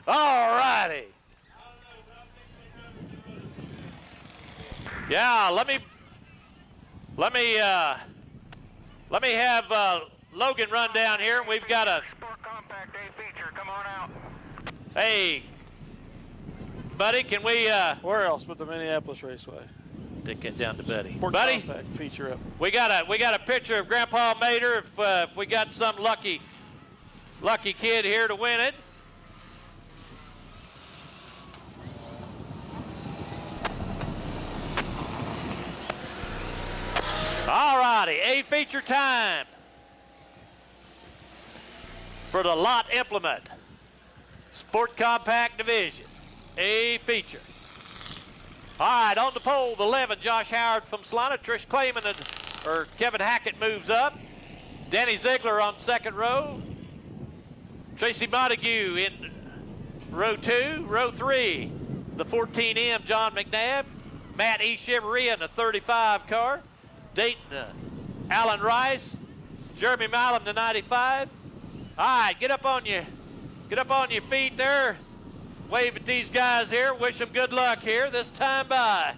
Speaker 2: All righty. Yeah, let me have Logan run down here. We've got a...
Speaker 3: Sport Compact A feature, come on out.
Speaker 2: Hey, buddy, can we...
Speaker 1: Where else but the Minneapolis Raceway?
Speaker 2: Take it down to Buddy.
Speaker 1: Sport
Speaker 2: Buddy,
Speaker 1: Compact feature up.
Speaker 2: we got a picture of Grandpa Mater. If we got some lucky kid here to win it. All righty, A feature time for the lot implement. Sport Compact Division, A feature. All right, on the pole, the 11, Josh Howard from Salina. Trish Clayman or Kevin Hackett moves up. Danny Ziegler on second row. Tracy Montague in row 2. Row 3, the 14M, John McNabb. Matt E. Chevrolet in the 35 car. Dayton, Alan Rice. Jeremy Malum, the 95. All right, get up on your feet there. Wave at these guys here. Wish them good luck here this time by.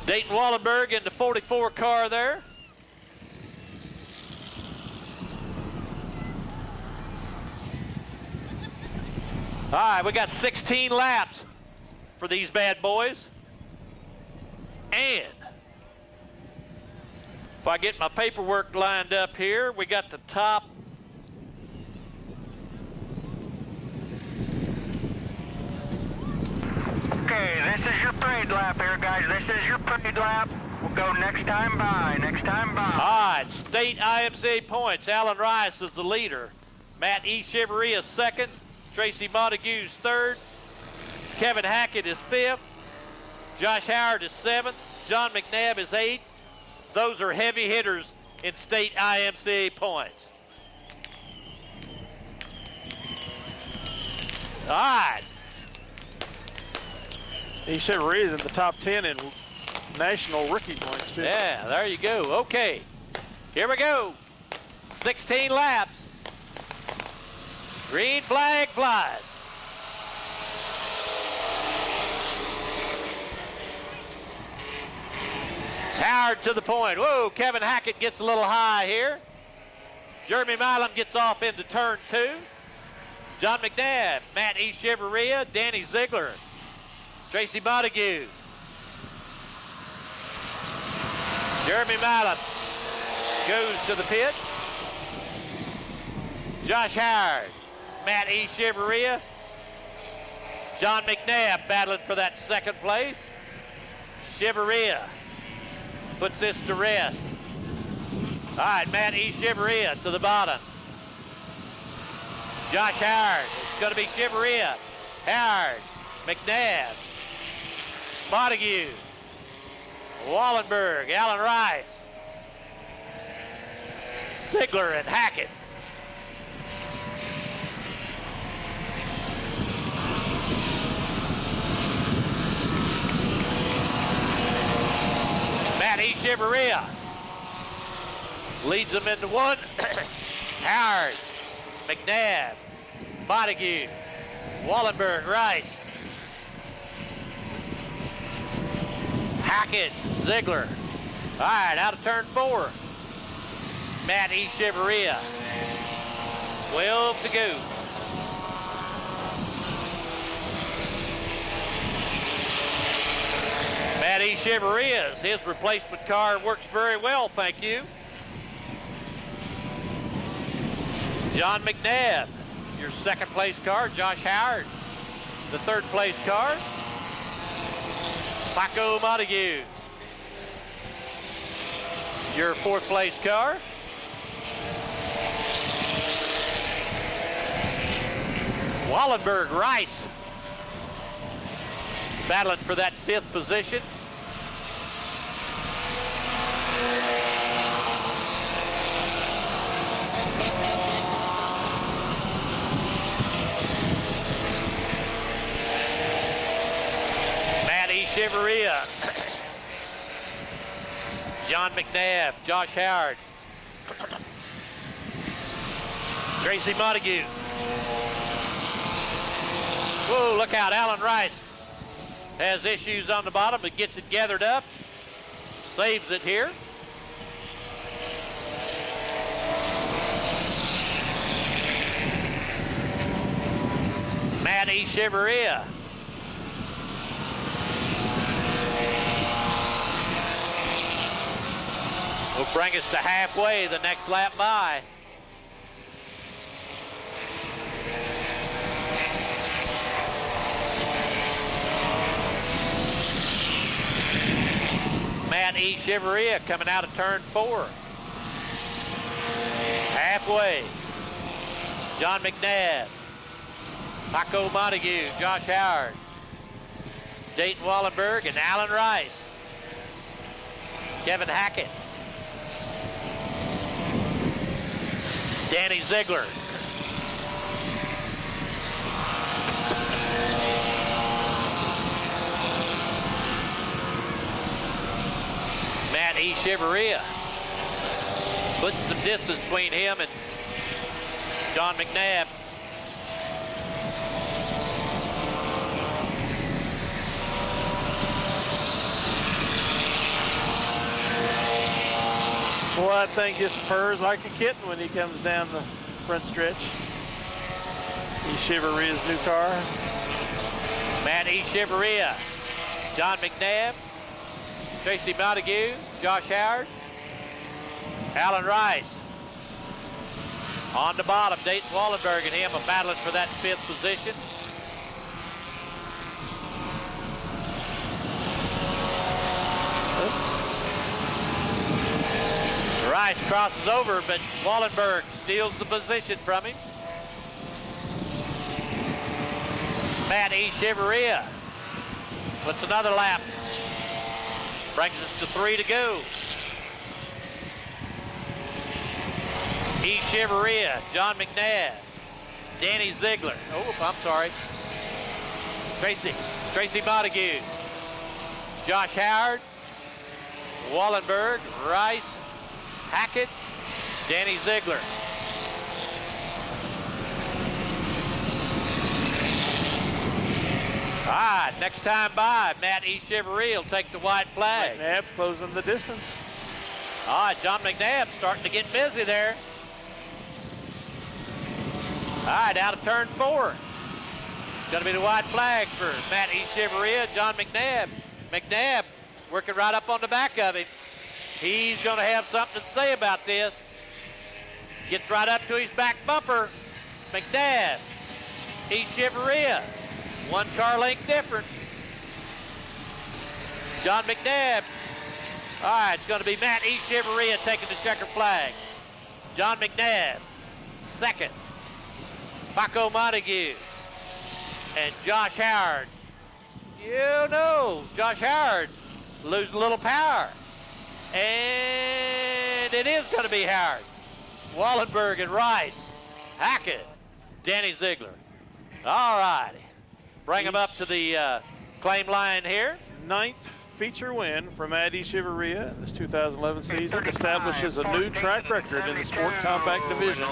Speaker 2: Dayton Wallenberg in the 44 car there. All right, we got 16 laps for these bad boys. And if I get my paperwork lined up here, we got the top.
Speaker 3: Okay, this is your parade lap here, guys. This is your parade lap. We'll go next time by, next time by.
Speaker 2: All right, state IMCA points. Alan Rice is the leader. Matt E. Chevrolet is second. Tracy Montague's third. Kevin Hackett is fifth. Josh Howard is seventh. John McNabb is eighth. those are heavy hitters in state IMCA points. All right.
Speaker 1: Chevrolet is in the top 10 in national rookie points, too.
Speaker 2: Yeah, there you go. Okay, here we go. 16 laps. Green flag flies. Howard to the point. Whoa, Kevin Hackett gets a little high here. Jeremy Milam gets off into turn 2. John McNabb, Matt E. Chevrolet, Danny Ziegler, Tracy Montague. Jeremy Milam goes to the pit. Josh Howard, Matt E. Chevrolet, John McNabb battling for that second place. Chevrolet puts this to rest. All right, Matt E. Chevrolet to the bottom. Josh Howard, it's going to be Chevrolet, Howard, McNabb, Montague, Wallenberg, Alan Rice, Ziegler, and Hackett. Matt E. Chevrolet leads them into one. Howard, McNabb, Montague, Wallenberg, Rice, Hackett, Ziegler. All right, out of turn 4. Matt E. Chevrolet. 12 to go. Matt E. Chevrolet, his replacement car works very well, thank you. John McNabb, your second place car. Josh Howard, the third place car. Paco Montague, your fourth place car. Wallenberg, Rice, battling for that 5th position. Matt E. Chevrolet, John McNabb, Josh Howard, Tracy Montague. Whoa, look out, Alan Rice has issues on the bottom, but gets it gathered up, saves it here. Matt E. Chevrolet. Will bring us to halfway the next lap by. Matt E. Chevrolet coming out of turn 4. Halfway. John McNabb, Paco Montague, Josh Howard, Dayton Wallenberg, and Alan Rice. Kevin Hackett. Danny Ziegler. Matt E. Chevrolet putting some distance between him and John McNabb.
Speaker 1: Boy, that thing just purrs like a kitten when he comes down the front stretch. E. Chevrolet's new car.
Speaker 2: Matt E. Chevrolet, John McNabb, Tracy Montague, Josh Howard, Alan Rice. On the bottom, Dayton Wallenberg and him are battling for that 5th position. Rice crosses over, but Wallenberg steals the position from him. Matt E. Chevrolet puts another lap. Brings us to 3 to go. Chevrolet, John McNabb. Danny Ziegler. Oh, I'm sorry. Tracy Montague. Josh Howard. Wallenberg, Rice, Hackett, Danny Ziegler. All right, next time by, Matt E. Chevrolet will take the white flag.
Speaker 1: McNabb closing the distance.
Speaker 2: All right, John McNabb starting to get busy there. All right, out of turn 4. It's going to be the white flag for Matt E. Chevrolet, John McNabb. McNabb working right up on the back of him. He's going to have something to say about this. Gets right up to his back bumper. McNabb, E. Chevrolet, 1 car length difference. John McNabb. All right, it's going to be Matt E. Chevrolet taking the checker flag. John McNabb, second. Paco Montague and Josh Howard. You know, Josh Howard losing a little power. And it is going to be Howard. Wallenberg and Rice. Hackett. Danny Ziegler. All righty. Bring him up to the claim line here.
Speaker 1: 9th feature win for Matt E. Chevrolet this 2011 season. Establishes a new track record in the Sport Compact division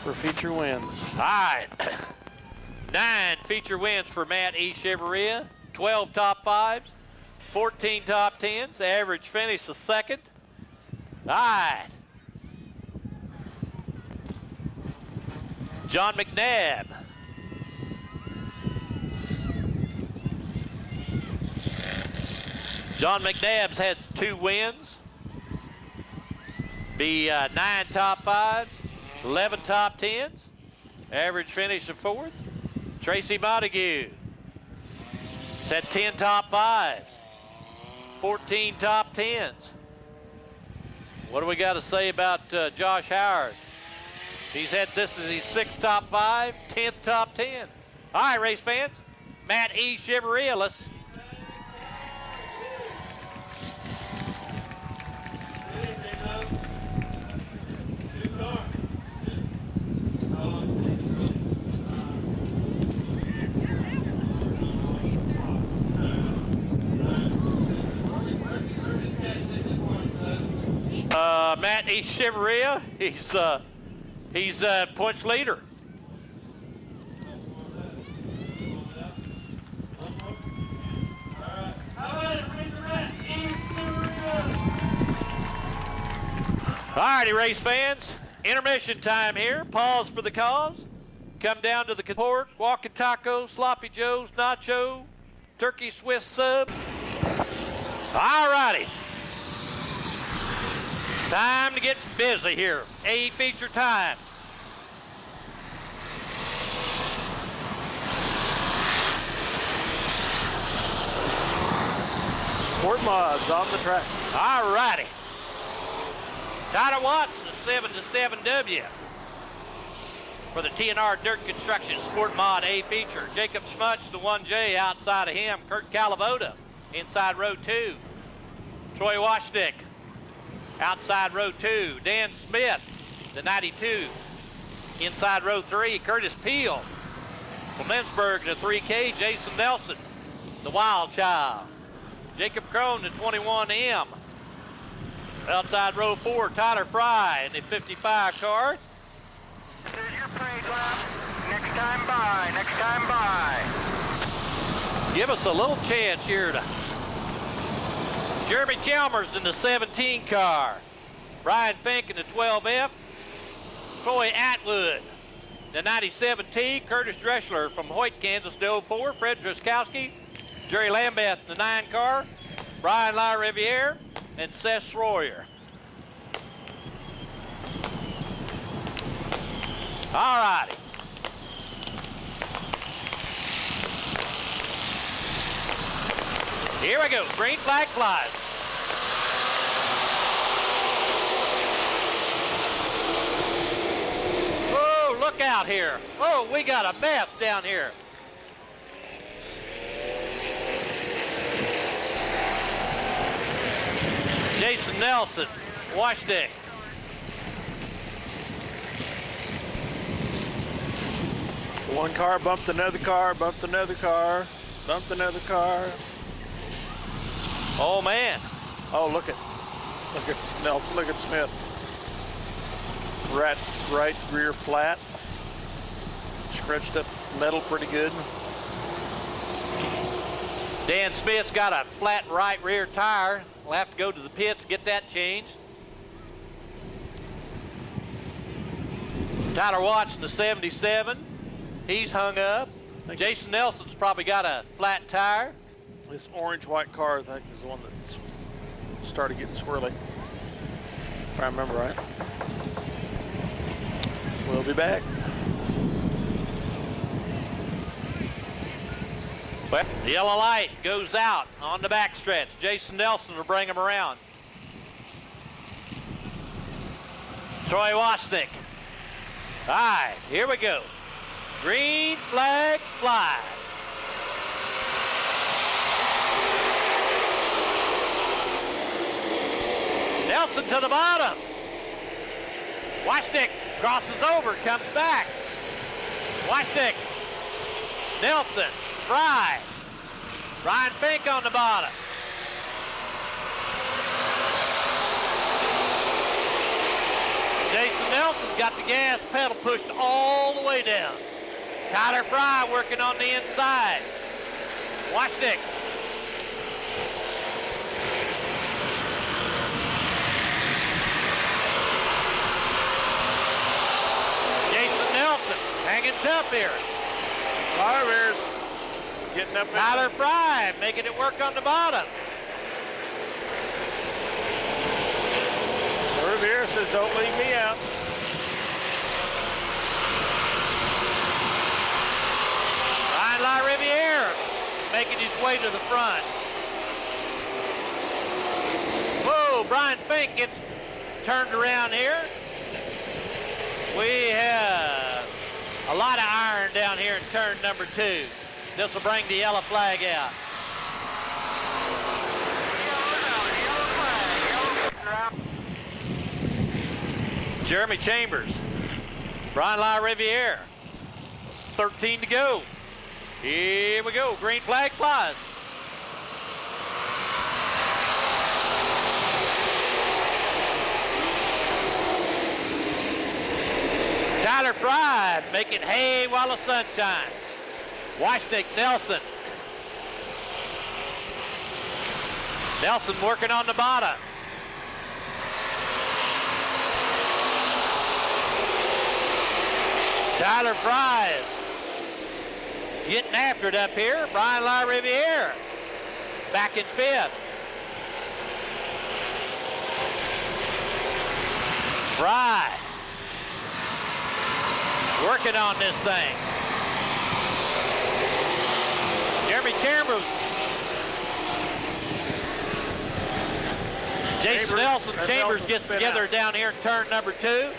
Speaker 1: for feature wins.
Speaker 2: All right. 9 feature wins for Matt E. Chevrolet. 12 top 5s. 14 top 10s. Average finish the second. All right. John McNabb. John McNabb's had 2 wins. Be 9 top 5s, 11 top 10s. Average finish of 4th. Tracy Montague. He's had 10 top 5s, 14 top 10s. What do we got to say about Josh Howard? He's had, this is his 6th top 5, 10th top 10. All right, race fans. Matt E. Chevrolet, let's. Matt E. Chevrolet, he's points leader. All righty, race fans. Intermission time here. Pause for the cause. Come down to the pork, walking taco, sloppy joes, nacho, turkey Swiss sub. All righty. Time to get busy here. A feature time.
Speaker 1: Sport Mods on the track.
Speaker 2: All righty. Tyler Watson, the 7-7W. For the TNR Dirt Construction Sport Mod A feature. Jacob Schmutz, the 1J outside of him. Kurt Calavoda, inside row 2. Troy Washnick, outside row 2. Dan Smith, the 92. Inside row 3, Curtis Peel. From Lynchburg, the 3K, Jason Nelson, the Wild Child. Jacob Crone, the 21M. Outside row 4, Tyler Fry in the 55 car.
Speaker 3: This is your parade lap. Next time by, next time by.
Speaker 2: Give us a little chance here to. Jeremy Chalmers in the 17 car. Brian Fink in the 12F. Troy Atwood, the 97T. Curtis Dreschler from Hoyt, Kansas, the 04. Fred Druskowski. Jerry Lambeth in the 9 car. Brian LaRiviere and Seth Sroyer. All righty. Here we go. Green flag flies. Oh, look out here. Oh, we got a mess down here. Jason Nelson, Washnick.
Speaker 1: One car bumped another car, bumped another car, bumped another car.
Speaker 2: Oh, man.
Speaker 1: Oh, look at Nelson, look at Smith. Right rear flat. Scratched up metal pretty good.
Speaker 2: Dan Smith's got a flat right rear tire. We'll have to go to the pits, get that changed. Tyler Watts in the 77. He's hung up. Jason Nelson's probably got a flat tire.
Speaker 1: This orange-white car, I think, is the one that started getting swirly, if I remember right. We'll be back.
Speaker 2: Well, the yellow light goes out on the backstretch. Jason Nelson will bring him around. Troy Wasnick. All right, here we go. Green flag flies. Nelson to the bottom. Wasnick crosses over, comes back. Wasnick, Nelson, Fry. Ryan Fink on the bottom. Jason Nelson's got the gas pedal pushed all the way down. Tyler Fry working on the inside. Wasnick. Jason Nelson hanging tough here.
Speaker 1: Tyler's getting up.
Speaker 2: Tyler Fry making it work on the bottom.
Speaker 1: Revere says, don't leave me out.
Speaker 2: Ryan LaRiviere making his way to the front. Whoa, Brian Fink gets turned around here. We have a lot of iron down here in turn number 2. This will bring the yellow flag out. Jeremy Chambers, Brian LaRiviere, 13 to go. Here we go, green flag flies. Tyler Fry making hay while the sun shines. Wasnick, Nelson. Nelson working on the bottom. Tyler Fry getting after it up here. Brian LaRiviere back in 5th. Fry working on this thing. Jeremy Chambers. Jason Nelson, Chambers gets together down here in turn number 2.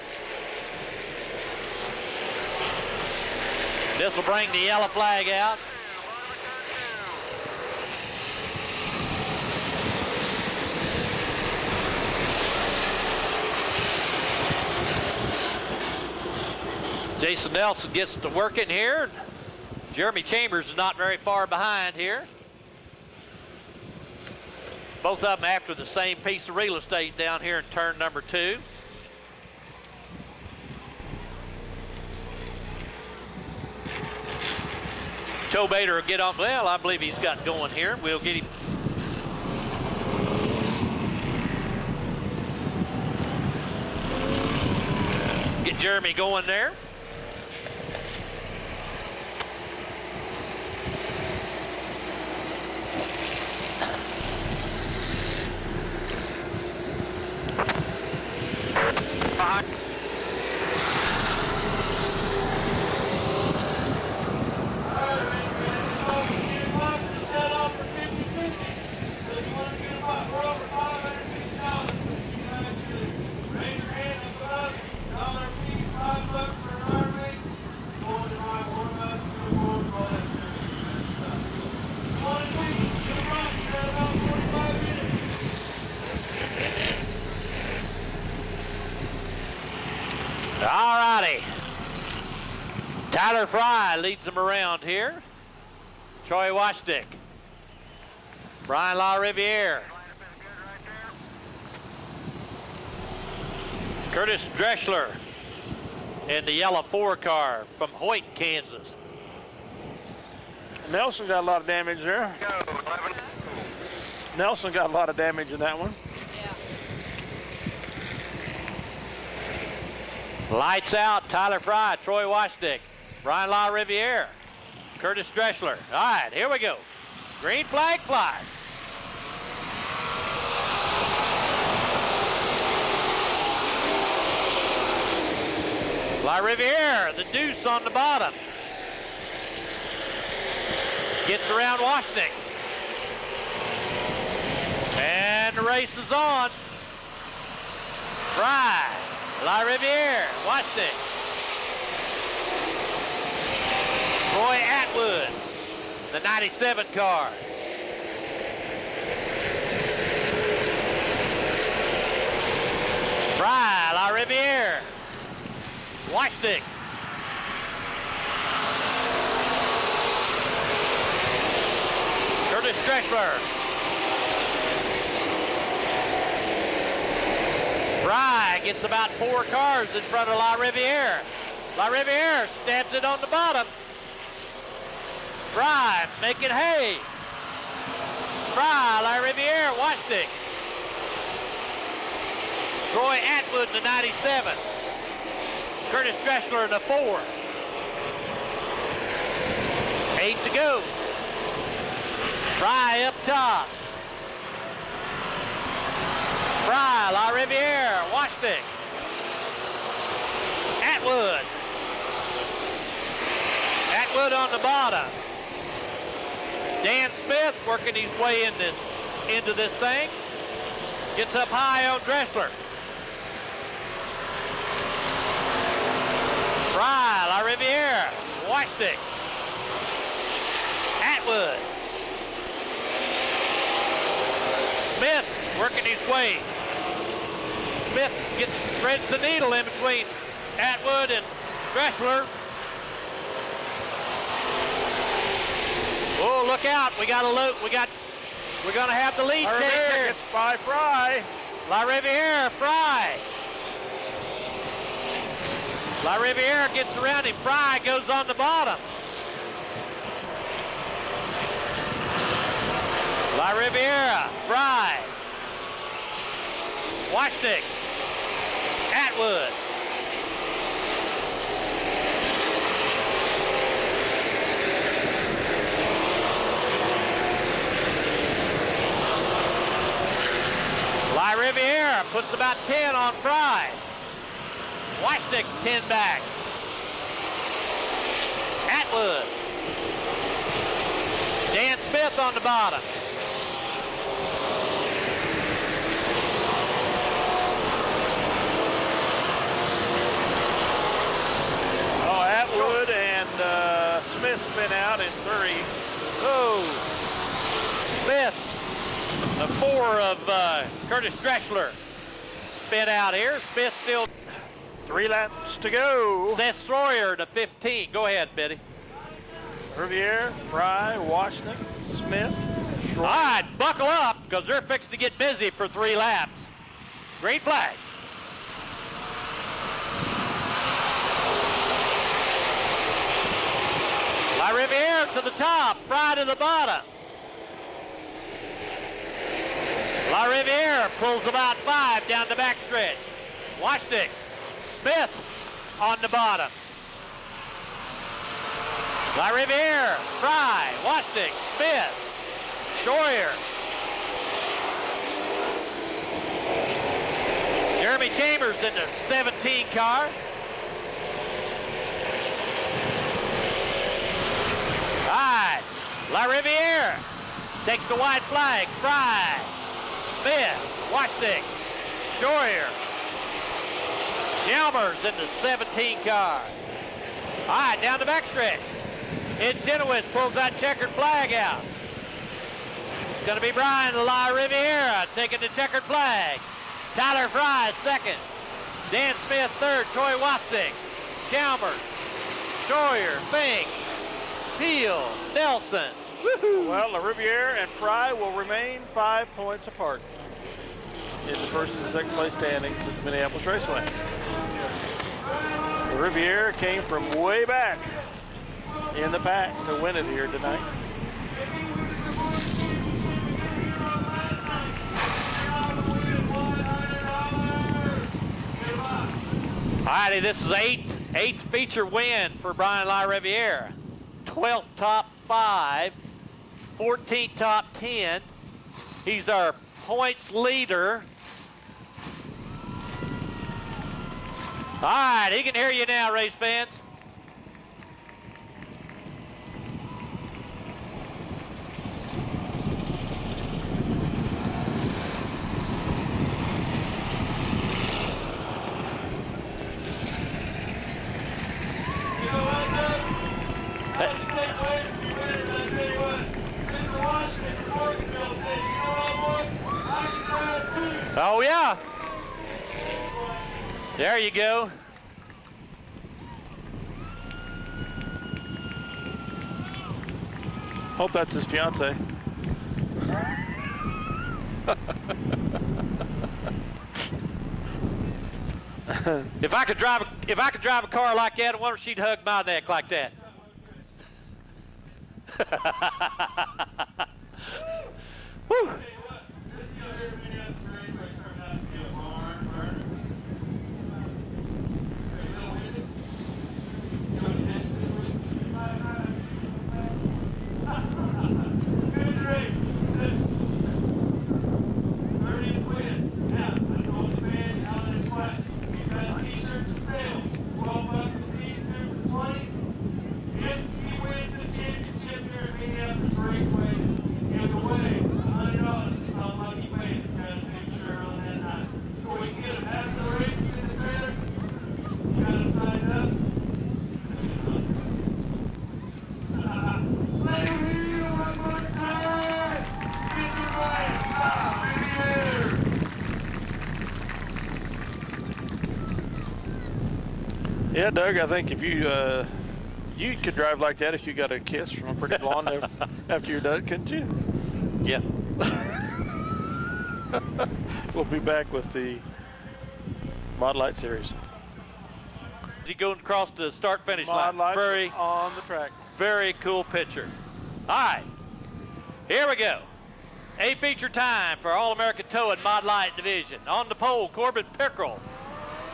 Speaker 2: This will bring the yellow flag out. Jason Nelson gets to work in here. Jeremy Chambers is not very far behind here. Both of them after the same piece of real estate down here in turn number 2. Joe Bader will get on. Well, I believe he's got going here. We'll get him. Get Jeremy going there. All righty. Tyler Fry leads them around here. Troy Washdick. Brian LaRiviere. Curtis Dreschler in the yellow 4 car from Hoyt, Kansas.
Speaker 1: Nelson got a lot of damage there.
Speaker 3: Go, 11.
Speaker 1: Nelson got a lot of damage in that one.
Speaker 2: Lights out, Tyler Fry, Troy Washdick, Brian LaRiviere, Curtis Dreschler. All right, here we go. Green flag flies. LaRiviere, the deuce on the bottom. Gets around Washdick. And the race is on. Fry, LaRiviere, Washdick. Roy Atwood, the 97 car. Fry, LaRiviere, Washdick. Curtis Dreschler. Fry gets about 4 cars in front of LaRiviere. LaRiviere stabs it on the bottom. Fry making hay. Fry, LaRiviere, Washdick. Roy Atwood in the 97. Curtis Dreschler in the 4. 8 to go. Fry up top. Fry, LaRiviere, Washdick. Atwood. Atwood on the bottom. Dan Smith working his way into this thing. Gets up high on Dreschler. Fry, LaRiviere, Washdick. Atwood. Smith working his way. Smith spreads the needle in between Atwood and Dreschler. Oh, look out! We're gonna have the lead change here.
Speaker 1: Gets by Fry.
Speaker 2: LaRiviere, Fry. LaRiviere gets around him. Fry goes on the bottom. LaRiviere, Fry. Washdick. Atwood. LaRiviere puts about 10 on Fry. Washdick 10 back. Atwood. Dan Smith on the bottom.
Speaker 1: Oh, Atwood and Smith's been out in 3.
Speaker 2: Oh, Smith, the 4 of Curtis Dreschler, spin out here. Smith still.
Speaker 1: 3 laps to go.
Speaker 2: Seth Sawyer to 15. Go ahead, Betty.
Speaker 1: Riviere, Fry, Washington, Smith.
Speaker 2: All right, buckle up because they're fixing to get busy for 3 laps. Green flag. LaRiviere to the top, Fry to the bottom. LaRiviere pulls about 5 down the backstretch. Washdick, Smith on the bottom. LaRiviere, Fry, Washdick, Smith, Sawyer. Jeremy Chambers in the 17 car. All right, LaRiviere takes the white flag. Fry, Smith, Washdick, Sawyer. Chalmers in the 17 car. All right, down the backstretch. Ed Chenoweth pulls that checkered flag out. It's going to be Brian LaRiviere taking the checkered flag. Tyler Fry second. Dan Smith third. Troy Washdick. Chalmers. Troyer, Fink, Peel, Nelson. Woohoo!
Speaker 1: Well, Riviere and Fry will remain 5 points apart in the first and second place standings at the Minneapolis Raceway. Riviere came from way back in the pack to win it here tonight.
Speaker 2: Alrighty, this is eighth feature win for Brian LaRiviere. 12th top 5, 14th top 10. He's our points leader. All right, he can hear you now, race fans. Oh, yeah. There you go.
Speaker 1: Hope that's his fiance.
Speaker 2: If I could drive a car like that, I wonder if she'd hug my neck like that. Woo.
Speaker 1: Yeah, Doug, I think if you could drive like that if you got a kiss from a pretty blonde after you're done, couldn't you?
Speaker 2: Yeah.
Speaker 1: We'll be back with the Mod Light Series.
Speaker 2: You going across the start-finish
Speaker 1: Mod
Speaker 2: line.
Speaker 1: Light
Speaker 2: Very
Speaker 1: on the track.
Speaker 2: Very cool picture. All right, here we go. A feature time for All-American Towing Mod Light Division. On the pole, Corbin Pickrell,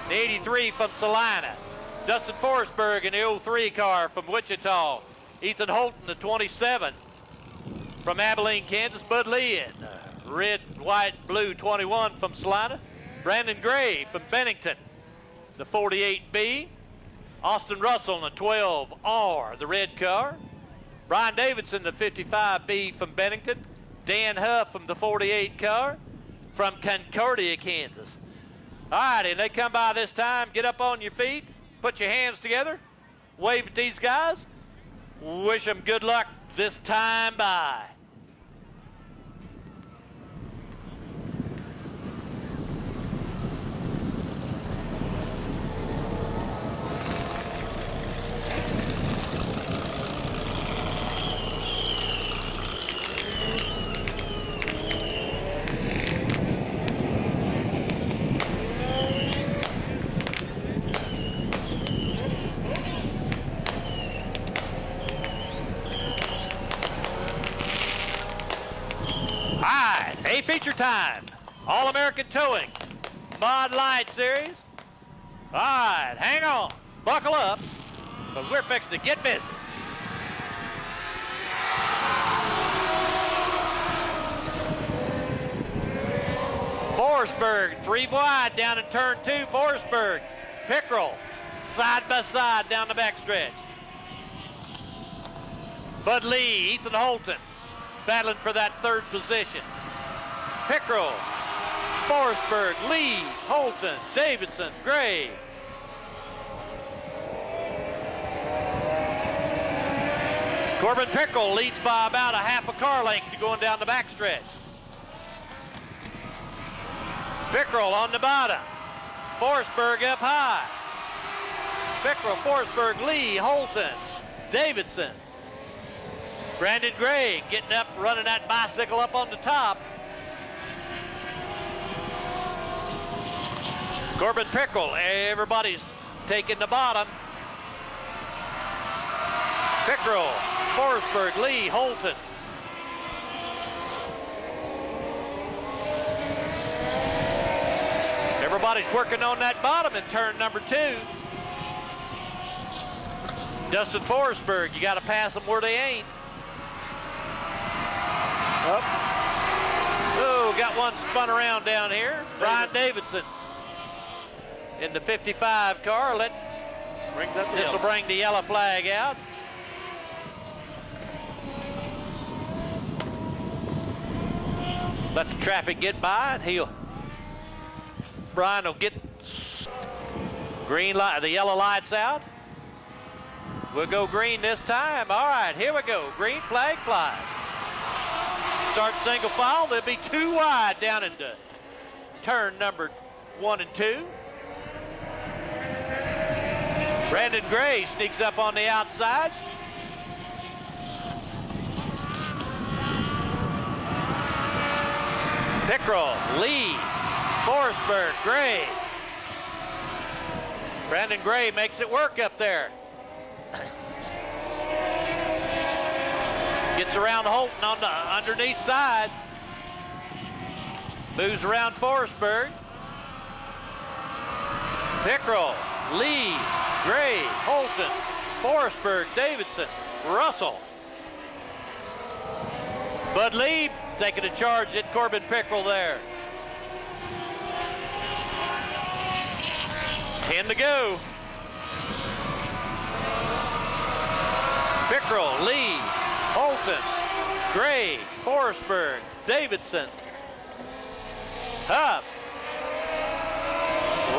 Speaker 2: the 83 from Salina. Dustin Forsberg in the 03 car from Wichita. Ethan Holton, the 27 from Abilene, Kansas. Bud Lee in red, white, blue 21 from Salina. Brandon Gray from Bennington, the 48B. Austin Russell in the 12R, the red car. Brian Davidson, the 55B from Bennington. Dan Huff from the 48 car from Concordia, Kansas. All righty, and they come by this time. Get up on your feet. Put your hands together. Wave at these guys. Wish them good luck this time by. A feature time, All-American Towing, Mod Light Series. All right, hang on, buckle up, but we're fixing to get busy. Forsberg, 3 wide down in turn 2, Forsberg. Pickrell, side by side down the backstretch. Bud Lee, Ethan Holton, battling for that 3rd position. Pickrell, Forsberg, Lee, Holton, Davidson, Gray. Corbin Pickrell leads by about a half a car length going down the backstretch. Pickrell on the bottom. Forsberg up high. Pickrell, Forsberg, Lee, Holton, Davidson. Brandon Gray getting up, running that bicycle up on the top. Corbin Pickrell, everybody's taking the bottom. Pickrell, Forsberg, Lee, Holton. Everybody's working on that bottom in turn number 2. Dustin Forsberg, you got to pass them where they ain't.
Speaker 1: Up.
Speaker 2: Oh, got one spun around down here. Brian Davidson in the 55 car. This will bring the yellow flag out. Let the traffic get by, and Brian will get green light, the yellow lights out. We'll go green this time. All right, here we go. Green flag flies. Start single file. They'll be 2 wide down into turn number 1 and 2. Brandon Gray sneaks up on the outside. Pickrell, Lee, Forsberg, Gray. Brandon Gray makes it work up there. Gets around Holton on the underneath side. Moves around Forsberg. Pickrell, Lee, Gray, Holton, Forsberg, Davidson, Russell. Bud Lee taking a charge at Corbin Pickrell there. 10 to go. Pickrell, Lee, Holton, Gray, Forsberg, Davidson, Huff,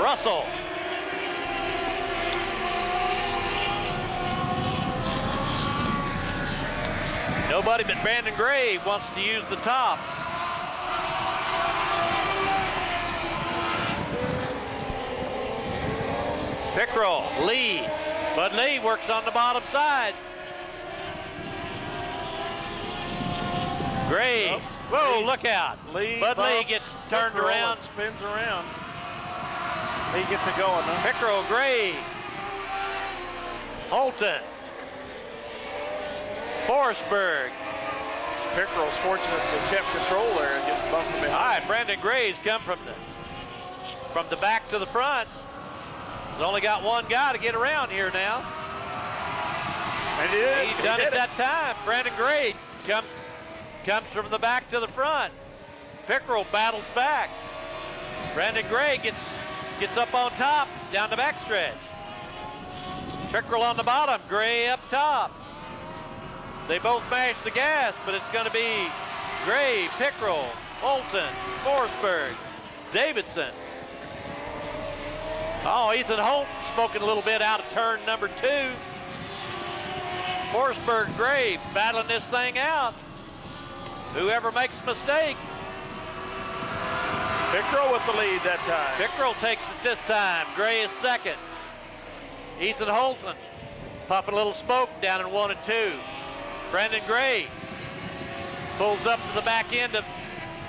Speaker 2: Russell. Nobody but Brandon Gray wants to use the top. Pickrell, Lee. Bud Lee works on the bottom side. Gray.
Speaker 1: Oh,
Speaker 2: Whoa,
Speaker 1: Lee.
Speaker 2: look out. Bud Lee gets turned around.
Speaker 1: Spins around. He gets it going, huh?
Speaker 2: Pickrell, Gray. Holton. Forsberg.
Speaker 1: Pickrell's fortunate to kept control there and get bumped from behind.
Speaker 2: All right, Brandon Gray's come from the back to the front. He's only got one guy to get around here now.
Speaker 1: And
Speaker 2: He's done it that time. Brandon Gray comes from the back to the front. Pickrell battles back. Brandon Gray gets up on top, down the backstretch. Pickrell on the bottom, Gray up top. They both mash the gas, but it's going to be Gray, Pickrell, Holton, Forsberg, Davidson. Oh, Ethan Holt smoking a little bit out of turn number 2. Forsberg, Gray battling this thing out. Whoever makes a mistake.
Speaker 1: Pickrell with the lead that time.
Speaker 2: Pickrell takes it this time. Gray is second. Ethan Holton puffing a little smoke down in 1 and 2. Brandon Gray pulls up to the back end of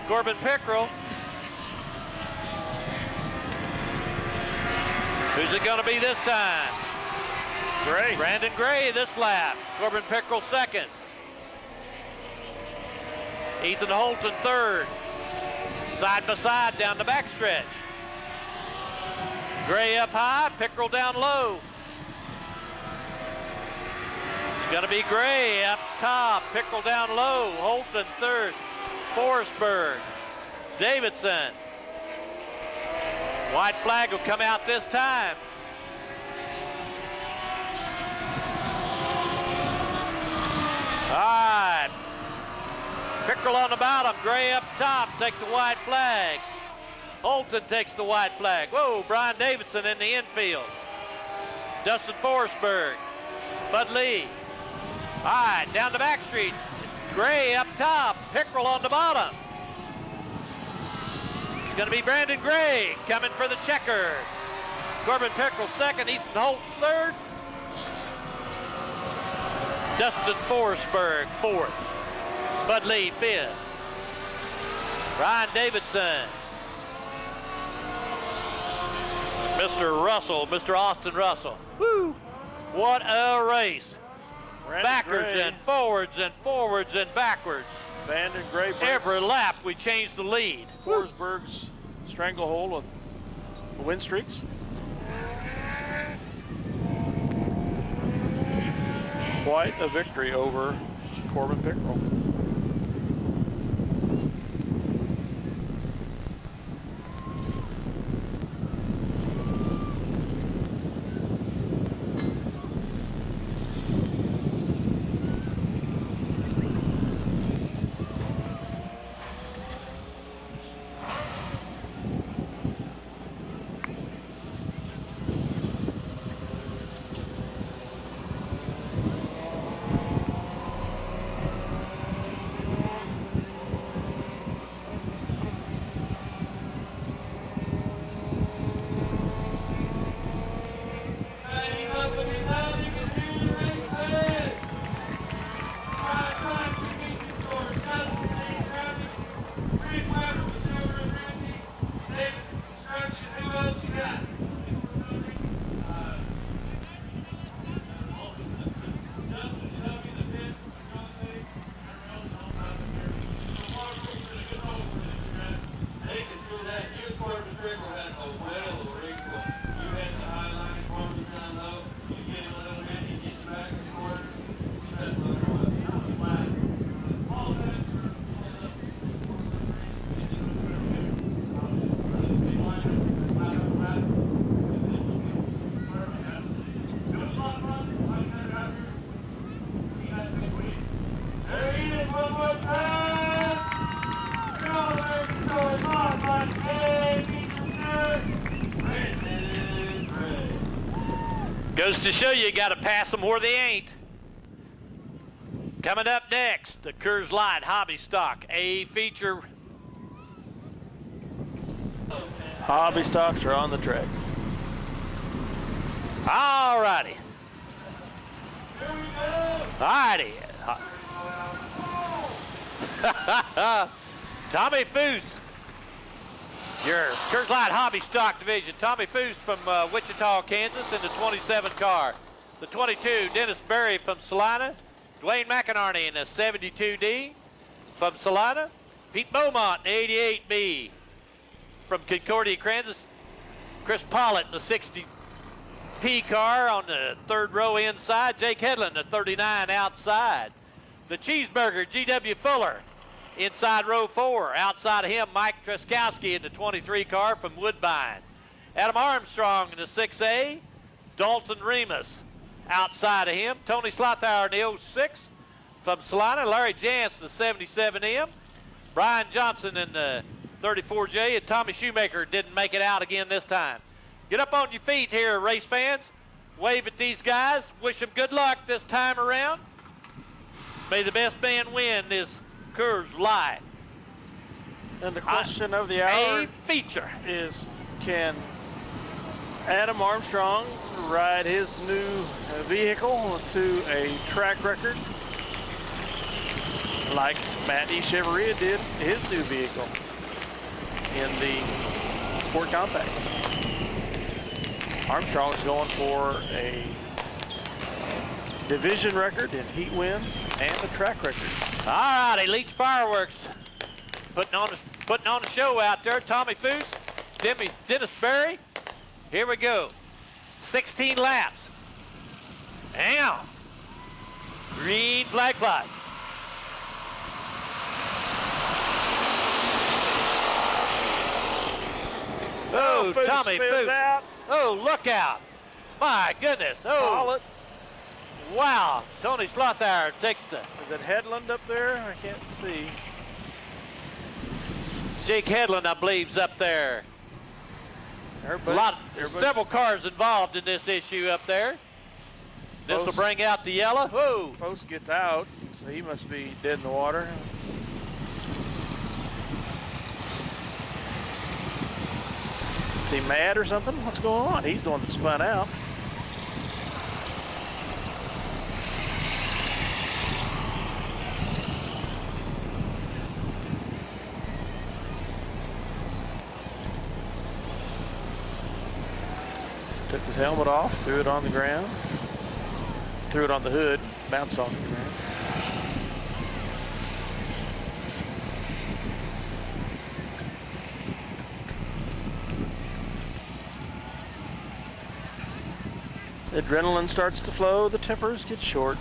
Speaker 2: Corbin Pickrell. Who's it going to be this time?
Speaker 1: Gray.
Speaker 2: Brandon Gray this lap. Corbin Pickrell second. Ethan Holton third. Side by side down the backstretch. Gray up high, Pickrell down low. It's going to be Gray up top, Pickrell down low. Holton third. Forsberg. Davidson. White flag will come out this time. All right. Pickrell on the bottom, Gray up top, take the white flag. Holton takes the white flag. Whoa, Brian Davidson in the infield. Dustin Forsberg, Bud Lee. All right, down the back streets. Gray up top, Pickrell on the bottom. It's going to be Brandon Gray coming for the checker. Corbin Pickrell second, Ethan Holt third. Dustin Forsberg fourth. Bud Lee fifth. Ryan Davidson. Mr. Russell, Mr. Austin Russell. Woo! What a race. Backwards and forwards and forwards and backwards.
Speaker 1: Bandon Gray.
Speaker 2: Every lap we changed the lead.
Speaker 1: Forsberg's stranglehold with the win streaks. Quite a victory over Corbin Pickrell.
Speaker 2: Goes to show you got to pass them where they ain't. Coming up next, the Coors Light Hobby Stock A feature.
Speaker 1: Hobby stocks are on the track.
Speaker 2: All righty. All righty. Tommy Foose, your Coors Light Hobby Stock division. Tommy Foose from Wichita, Kansas in the 27 car. The 22, Dennis Berry from Salina. Dwayne McInerney in the 72D from Salina. Pete Beaumont in the 88B from Concordia, Kansas. Chris Pollitt in the 60P car on the third row inside. Jake Hedlund, the 39 outside. The Cheeseburger, G.W. Fuller, inside row 4. Outside of him, Mike Treskowski in the 23 car from Woodbine. Adam Armstrong in the 6A. Dalton Remus outside of him. Tony Slothauer in the 06 from Salina. Larry Jantz, the 77M. Brian Johnson in the 34J. And Tommy Shoemaker didn't make it out again this time. Get up on your feet here, race fans. Wave at these guys. Wish them good luck this time around. May the best man win this Coors Light.
Speaker 1: And the question of the hour
Speaker 2: A feature
Speaker 1: is, can Adam Armstrong ride his new vehicle to a track record like Matty Chevrolet did his new vehicle in the Sport Compacts? Armstrong's going for a division record in heat wins and a track record.
Speaker 2: All righty, Leach Fireworks putting on a show out there. Tommy Foose, Dennis Berry. Here we go. 16 laps. Hang on. Green flag flies. Oh,
Speaker 1: Foose
Speaker 2: Tommy
Speaker 1: spins
Speaker 2: Foose.
Speaker 1: out.
Speaker 2: Oh, look out. My goodness. Oh.
Speaker 1: Pollitt.
Speaker 2: Wow. Tony Slothauer takes the...
Speaker 1: Is it Hedlund up there? I can't see.
Speaker 2: Jake Hedlund, I believe, is up there. Several cars involved in this issue up there. This will bring out the yellow. Whoa.
Speaker 1: Post gets out, so he must be dead in the water. Is he mad or something? What's going on? He's the one that spun out. Took his helmet off, threw it on the ground, threw it on the hood, bounced off the ground. The adrenaline starts to flow, the tempers get short.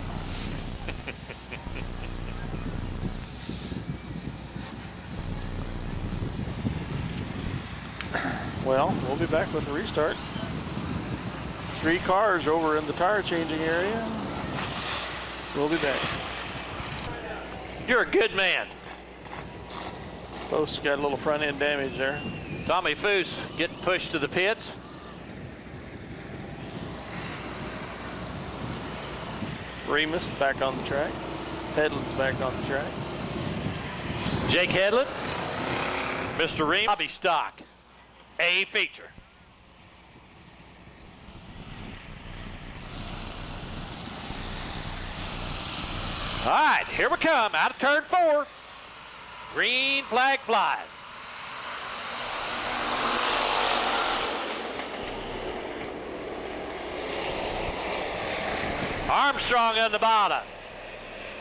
Speaker 1: Well, we'll be back with the restart. 3 cars over in the tire changing area. We'll be back.
Speaker 2: You're a good man.
Speaker 1: Both got a little front end damage there.
Speaker 2: Tommy Foose getting pushed to the pits.
Speaker 1: Remus back on the track. Headland's back on the track.
Speaker 2: Jake Headland, Mr. Ream, Bobby Stock, A feature. All right, here we come, out of turn 4. Green flag flies. Armstrong on the bottom,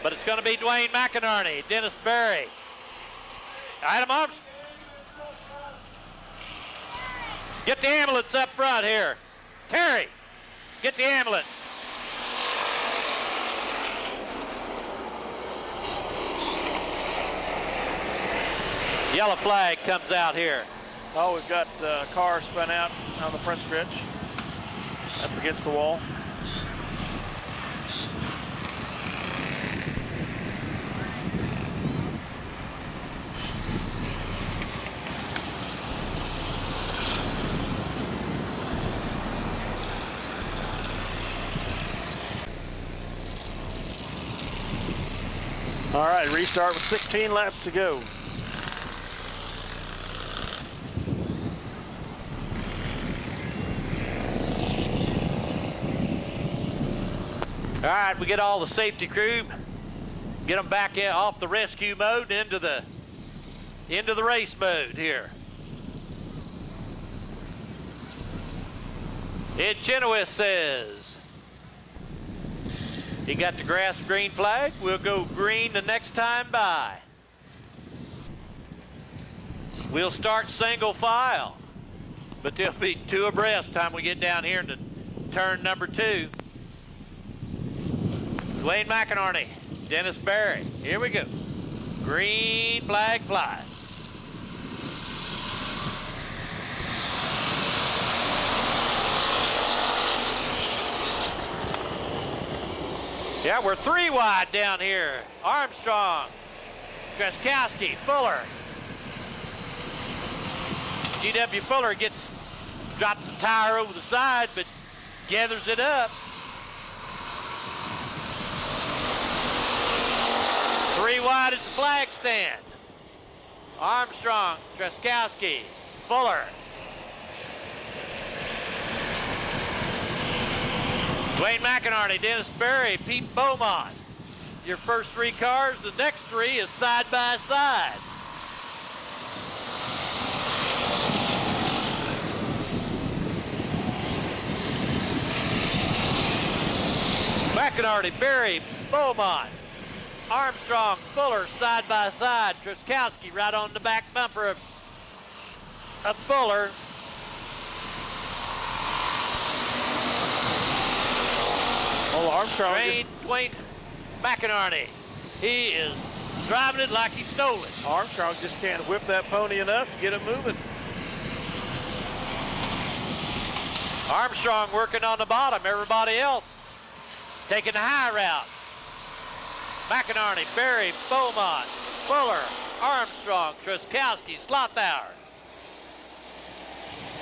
Speaker 2: but it's going to be Dwayne McInerney, Dennis Berry. Adam Armstrong. Get the ambulance up front here. Terry, get the ambulance. Yellow flag comes out here.
Speaker 1: Oh, we've got the car spun out on the front stretch, up against the wall. All right, restart with 16 laps to go.
Speaker 2: All right, we get all the safety crew, get them back off the rescue mode into the race mode here. Ed Chenoweth says he got the grass green flag. We'll go green the next time by. We'll start single file, but there'll be 2 abreast time we get down here into turn number 2. Dwayne McInerney, Dennis Berry. Here we go. Green flag flies. Yeah, we're 3 wide down here. Armstrong, Treskowski, Fuller. GW Fuller drops the tire over the side, but gathers it up. 3 wide at the flag stand. Armstrong, Treskowski, Fuller. Dwayne McInerney, Dennis Berry, Pete Beaumont. Your first 3 cars, the next 3 is side by side. McInerney, Berry, Beaumont. Armstrong, Fuller, side by side. Treskowski right on the back bumper of Fuller.
Speaker 1: Oh, Armstrong.
Speaker 2: Dwayne McInerney. He is driving it like he stole it.
Speaker 1: Armstrong just can't whip that pony enough to get it moving.
Speaker 2: Armstrong working on the bottom. Everybody else taking the high route. McInerney, Berry, Beaumont, Fuller, Armstrong, Treskowski, Slothauer,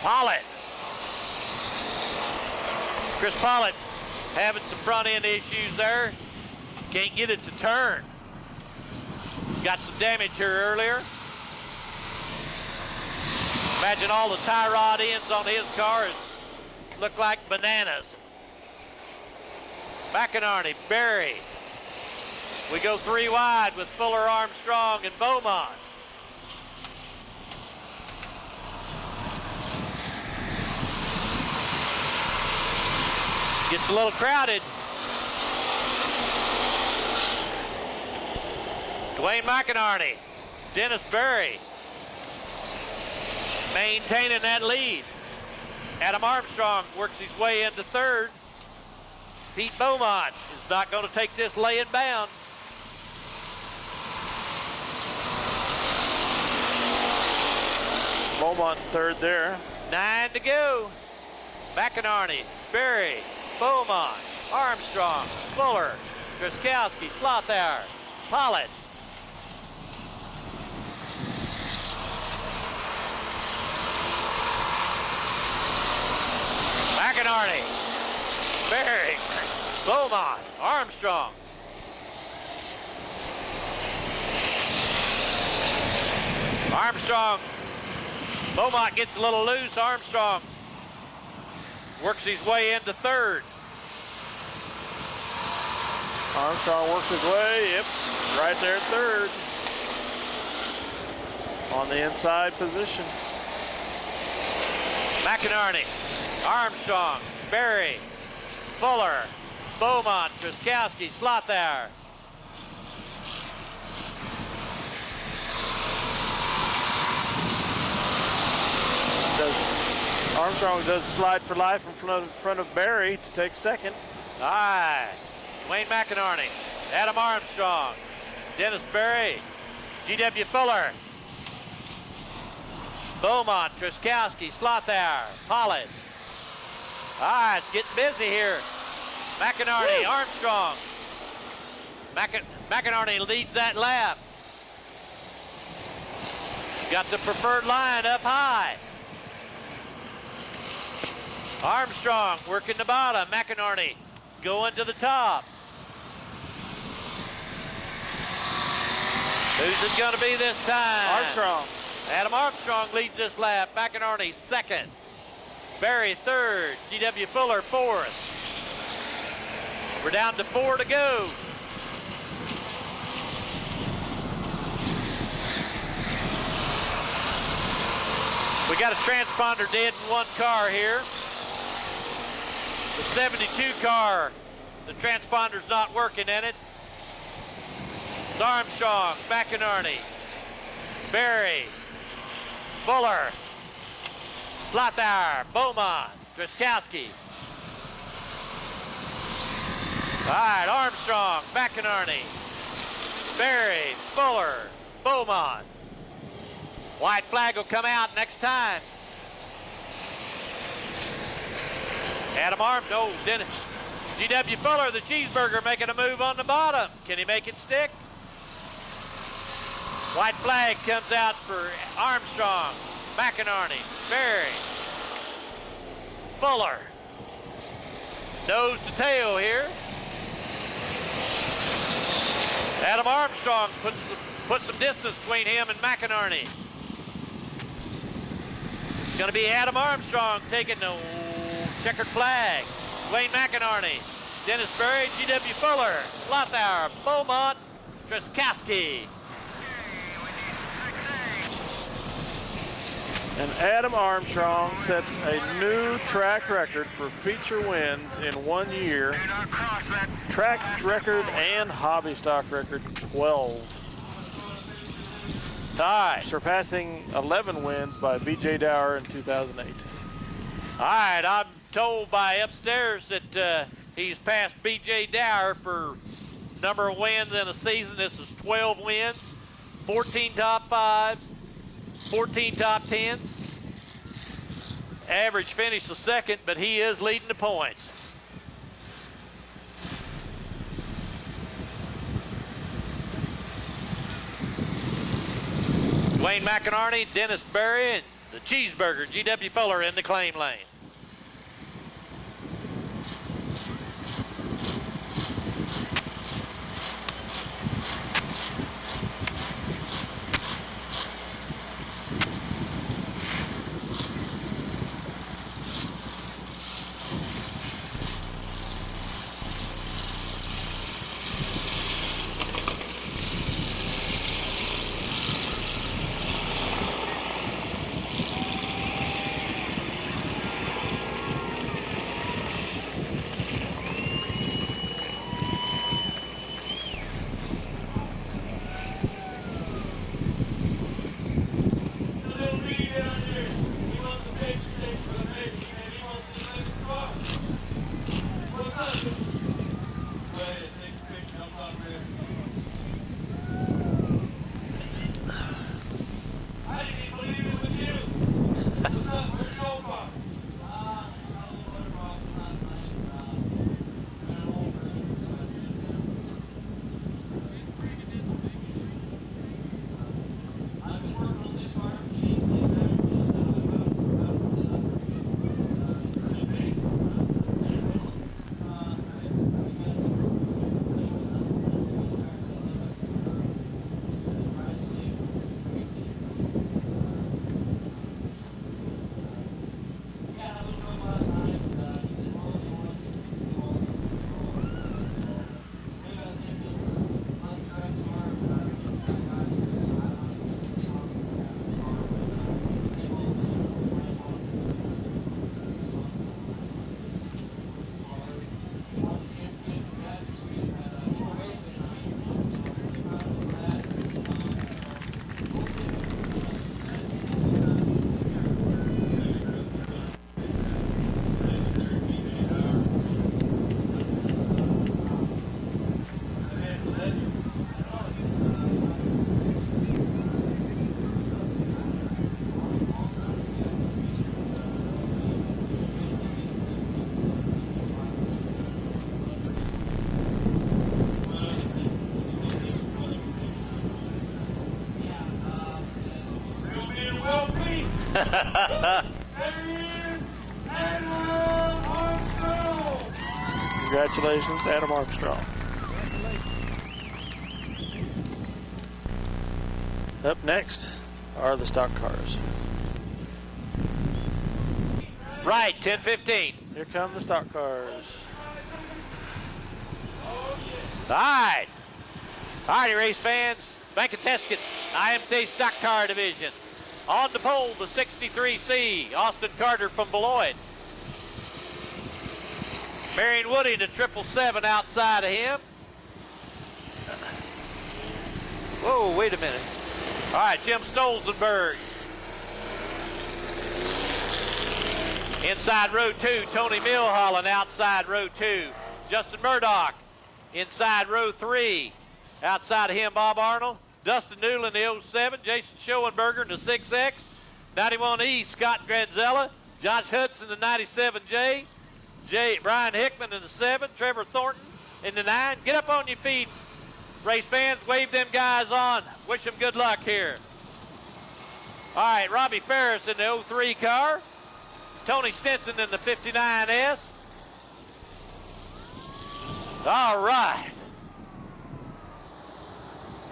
Speaker 2: Pollitt. Chris Pollitt having some front end issues there. Can't get it to turn. Got some damage here earlier. Imagine all the tie rod ends on his car look like bananas. McInerney, Berry. We go 3 wide with Fuller, Armstrong, and Beaumont. Gets a little crowded. Dwayne McInerney, Dennis Berry maintaining that lead. Adam Armstrong works his way into third. Pete Beaumont is not going to take this laying bound.
Speaker 1: Beaumont third there.
Speaker 2: 9 to go. McInerney, Berry, Beaumont, Armstrong, Fuller, Truskowski, Slothauer, Pollitt. McInerney, Berry, Beaumont, Armstrong. Armstrong, Beaumont gets a little loose. Armstrong works his way into third.
Speaker 1: Armstrong works his way, yep, right there at third. On the inside position.
Speaker 2: McInerney, Armstrong, Berry, Fuller, Beaumont, Truskowski, Slothauer.
Speaker 1: Armstrong does slide for life in front of Berry to take second.
Speaker 2: All right, Wayne McInerney, Adam Armstrong, Dennis Berry, G.W. Fuller, Beaumont, Truskowski, Slothauer, Pollitt. All right, it's getting busy here. McInerney,
Speaker 1: Woo!
Speaker 2: Armstrong. McInerney leads that lap. Got the preferred line up high. Armstrong working the bottom. McInerney going to the top. Who's it going to be this time?
Speaker 1: Armstrong.
Speaker 2: Adam Armstrong leads this lap. McInerney second. Berry third. G.W. Fuller fourth. We're down to 4 to go. We got a transponder dead in one car here. The 72 car, the transponder's not working in it. It's Armstrong, McInerney, Berry, Fuller, Slothauer, Beaumont, Truskowski. All right, Armstrong, McInerney, Berry, Fuller, Beaumont. White flag will come out next time. Adam Armstrong, Dennis. G.W. Fuller, the cheeseburger, making a move on the bottom. Can he make it stick? White flag comes out for Armstrong, McInerney, Berry, Fuller. Nose to tail here. Adam Armstrong puts some distance between him and McInerney. It's going to be Adam Armstrong taking the checkered flag. Wayne McInerney, Dennis Berry, G.W. Fuller, Slothauer, Beaumont, Truskowski.
Speaker 1: And Adam Armstrong sets a new track record for feature wins in 1 year. Track record and hobby stock record 12.
Speaker 2: All right.
Speaker 1: Surpassing 11 wins by B.J. Dower in 2008.
Speaker 2: All right, I'm told by upstairs that he's passed B.J. Dower for number of wins in a season. This is 12 wins, 14 top fives, 14 top tens. Average finished the second, but he is leading the points. Dwayne McInerney, Dennis Berry, and the cheeseburger, G.W. Fuller in the claim lane.
Speaker 4: There he is, Adam Armstrong.
Speaker 1: Congratulations, Adam Armstrong. Up next are the stock cars.
Speaker 2: Right, 10-15.
Speaker 1: Here come the stock cars.
Speaker 2: All righty, race fans. Bank of Tesket, IMCA Stock Car Division. On the pole, the 63C, Austin Carter from Beloit. Marion Woody, the 777 outside of him. Whoa, wait a minute. All right, Jim Stolzenberg. Inside row 2, Tony Milholland, outside row 2. Justin Murdoch, inside row 3. Outside of him, Bob Arnold. Dustin Newland, the 07. Jason Schoenberger in the 6X. 91E, Scott Granzella. Josh Hudson, the 97J. Brian Hickman in the 7. Trevor Thornton in the 9. Get up on your feet, race fans. Wave them guys on. Wish them good luck here. All right, Robbie Ferris in the 03 car. Tony Stinson in the 59S. All right.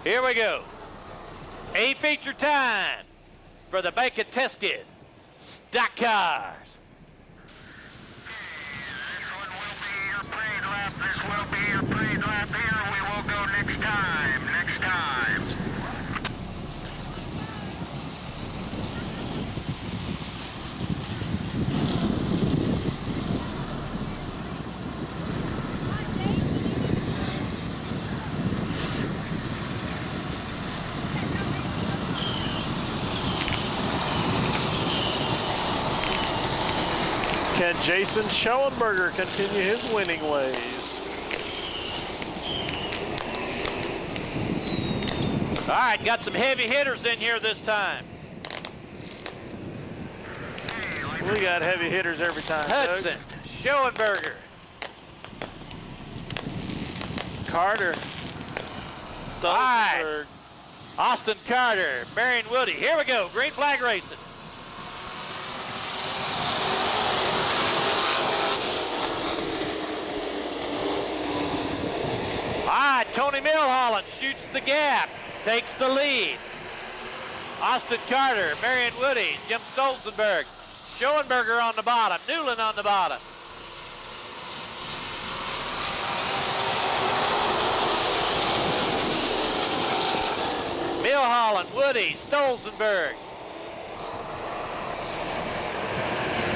Speaker 2: Here we go. A feature time for the Bank of Tesket stock cars.
Speaker 3: This will be your parade lap here. We will go next time. Next time.
Speaker 1: Can Jason Schoenberger continue his winning ways?
Speaker 2: All right, got some heavy hitters in here this time.
Speaker 1: We got heavy hitters every time, Doug.
Speaker 2: Hudson, Schoenberger.
Speaker 1: Carter.
Speaker 2: All right.
Speaker 1: Stolzenberg.
Speaker 2: Austin Carter, Marion Woody. Here we go, green flag racing. All right, Tony Milholland shoots the gap, takes the lead. Austin Carter, Marion Woody, Jim Stolzenberg, Schoenberger on the bottom, Newland on the bottom. Milholland, Woody, Stolzenberg.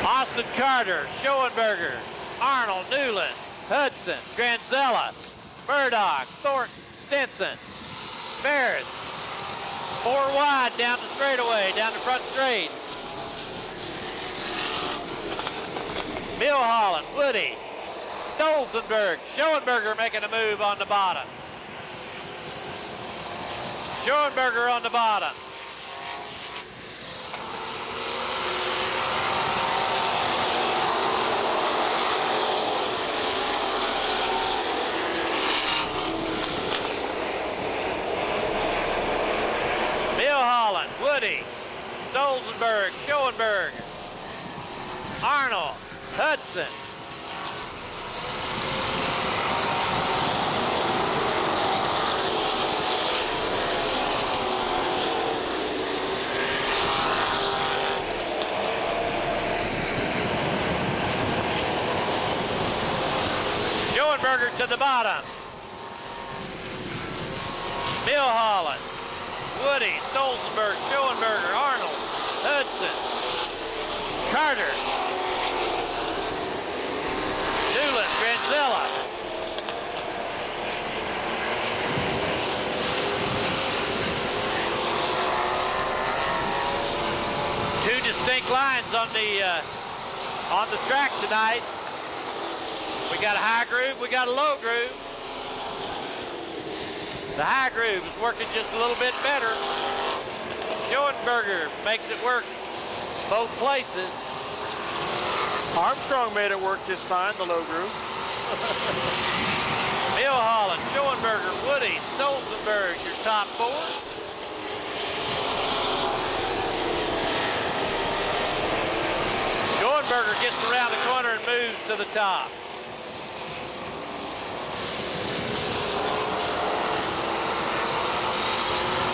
Speaker 2: Austin Carter, Schoenberger, Arnold, Newland, Hudson, Granzella, Murdoch, Thornton, Stinson, Ferris. 4 wide down the straightaway, down the front straight. Milholland, Woody, Stolzenberg, Schoenberger making a move on the bottom. Schoenberger on the bottom. Milholland, Woody, Stolzenberg, Schoenberger, Arnold, Hudson. Schoenberger to the bottom. Milholland, Woody, Stolzenberg, Schoenberger, Arnold, Hudson, Carter, Newland, Granzella. Two distinct lines on the track tonight. We got a high groove, we got a low groove. The high groove is working just a little bit better. Schoenberger makes it work both places.
Speaker 1: Armstrong made it work just fine, the low groove.
Speaker 2: Milholland, Schoenberger, Woody, Stolzenberg, your top 4. Schoenberger gets around the corner and moves to the top.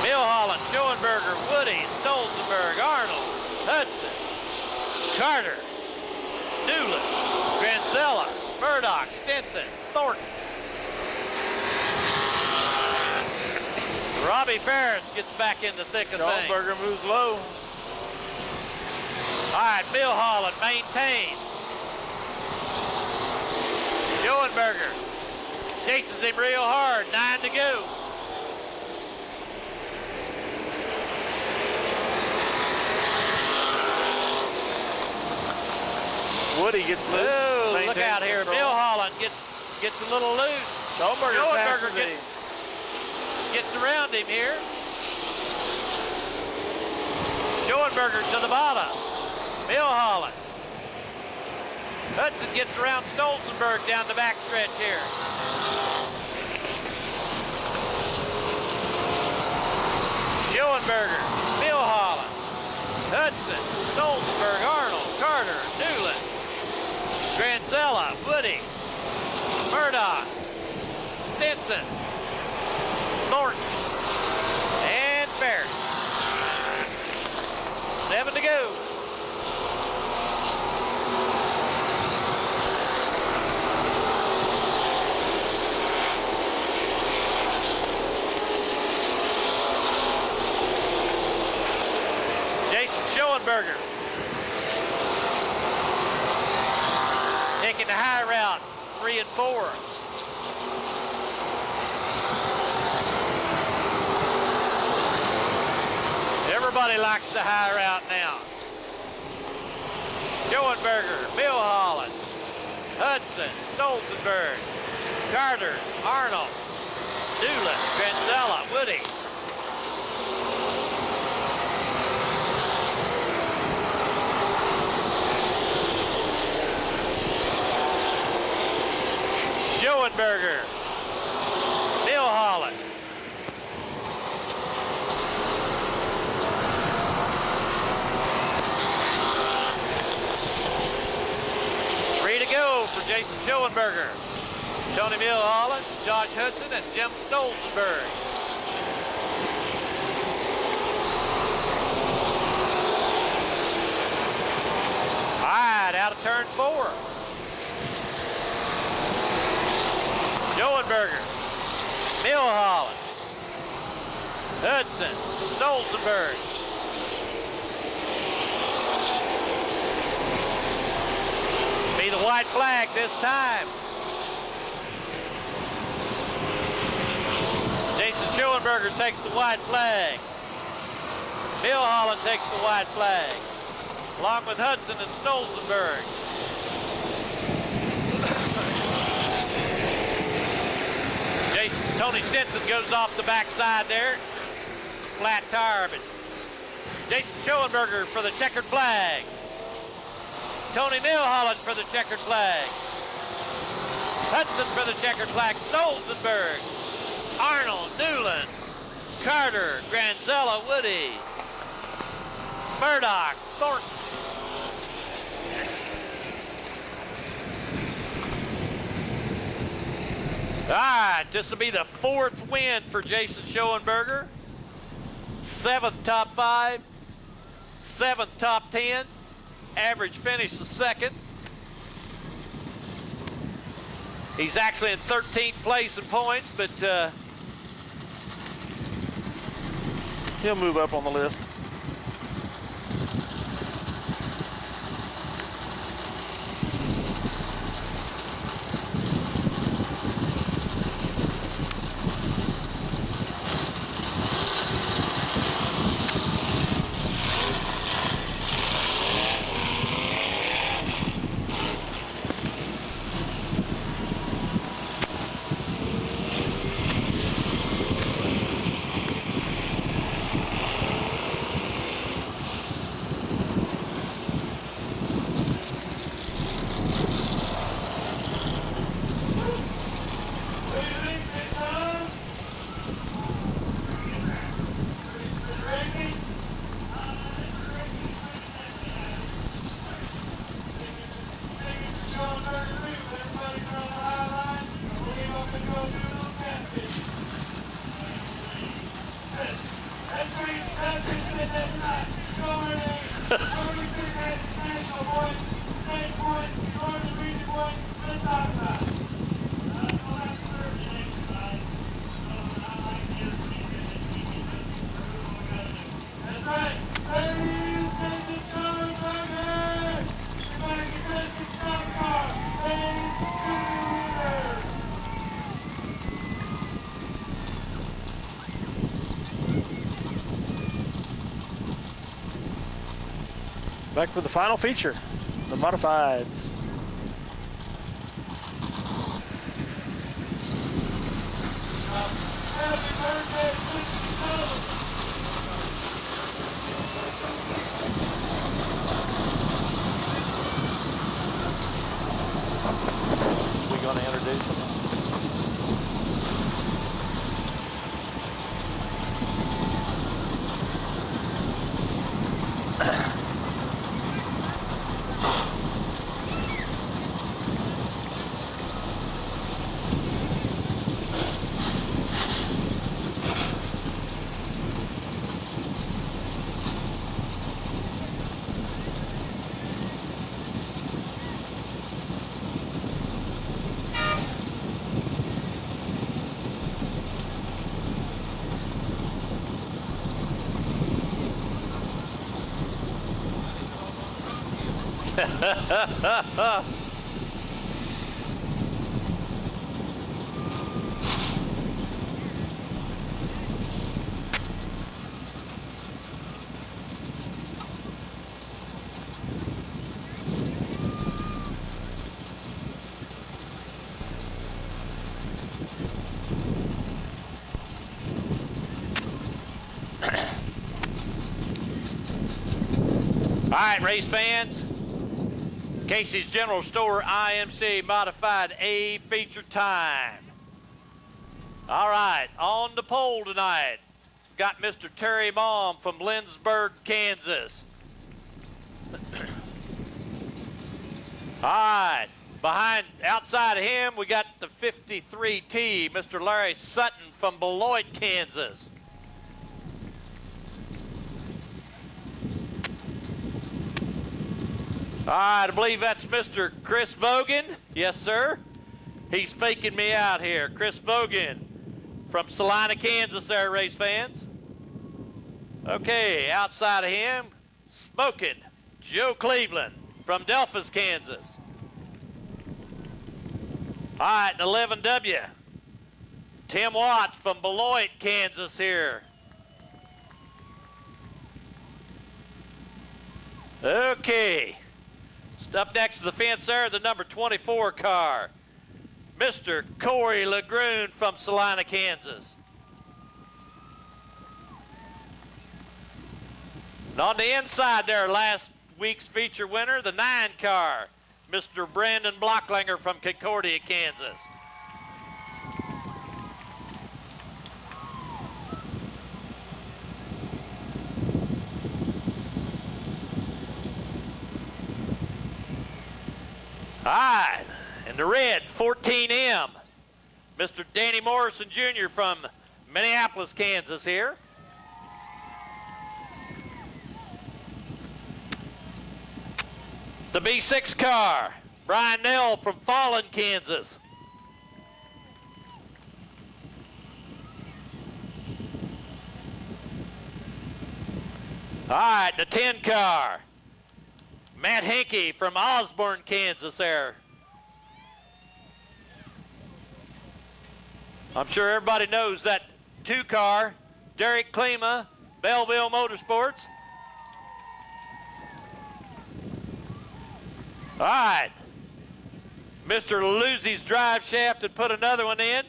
Speaker 2: Milholland, Schoenberger, Woody, Stolzenberg, Arnold, Hudson, Carter, Newland, Granzella, Murdoch, Stinson, Thornton. Robbie Ferris gets back in the thick of things.
Speaker 1: Schoenberger moves low.
Speaker 2: All right, Milholland maintains. Schoenberger chases him real hard, 9 to go.
Speaker 1: Woody gets loose.
Speaker 2: Oh, look
Speaker 1: maintains
Speaker 2: out here.
Speaker 1: control.
Speaker 2: Milholland gets a little loose.
Speaker 1: Schoenberger
Speaker 2: Gets around him here. Schoenberger to the bottom. Milholland. Hudson gets around Stolzenberg down the backstretch here. Schoenberger, Milholland, Hudson, Stolzenberg, Arnold, Carter, Newland, Granzella, Woody, Murdoch, Stinson, Thornton, and Ferris. 7 to go. Jason Schoenberger taking the high route, 3 and 4. Everybody likes the high route now. Schoenberger, Milholland, Hudson, Stolzenberg, Carter, Arnold, Newland, Granzella, Woody. Schoenberger, Milholland. Go for Jason Schoenberger, Tony Milholland, Josh Hudson, and Jim Stolzenberg. All right, out of turn 4. Schoenberger, Milholland, Hudson, Stolzenberg. Be the white flag this time. Jason Schoenberger takes the white flag. Milholland takes the white flag, along with Hudson and Stolzenberg. Tony Stinson goes off the backside there. Flat tire, but Jason Schoenberger for the checkered flag. Tony Milholland for the checkered flag. Hudson for the checkered flag. Stolzenberg, Arnold, Newland, Carter, Granzella, Woody, Murdoch, Thornton. All right, this will be the 4th win for Jason Schoenberger. 7th top 5, 7th top 10. Average finish the 2nd. He's actually in 13th place in points, but
Speaker 1: he'll move up on the list. Back for the final feature, the modifieds.
Speaker 4: Happy birthday, Mr.
Speaker 2: We going to introduce them? All right, race fans. Casey's General Store IMC Modified A feature time. All right, on the pole tonight, got Mr. Terry Baum from Lindsborg, Kansas. All right, outside of him, we got the 53T, Mr. Larry Sutton from Beloit, Kansas. All right, I believe that's Mr. Chris Vogan. Yes, sir. He's faking me out here. Chris Vogan from Salina, Kansas there, race fans. Okay, outside of him, smoking, Joe Cleveland from Delphus, Kansas. All right, an 11W, Tim Watts from Beloit, Kansas here. Okay. Up next to the fence there, the number 24 car, Mr. Corey Legrune from Salina, Kansas. And on the inside there, last week's feature winner, the 9 car, Mr. Brandon Blocklinger from Concordia, Kansas. All right, in the red, 14M, Mr. Danny Morrison Jr. from Minneapolis, Kansas here. The B6 car, Brian Nell from Fallon, Kansas. All right, the 10 car, Matt Henke from Osborne, Kansas there. I'm sure everybody knows that 2 car, Derek Klima, Belleville Motorsports. All right, Mr. Luzzi's drive shaft and put another one in.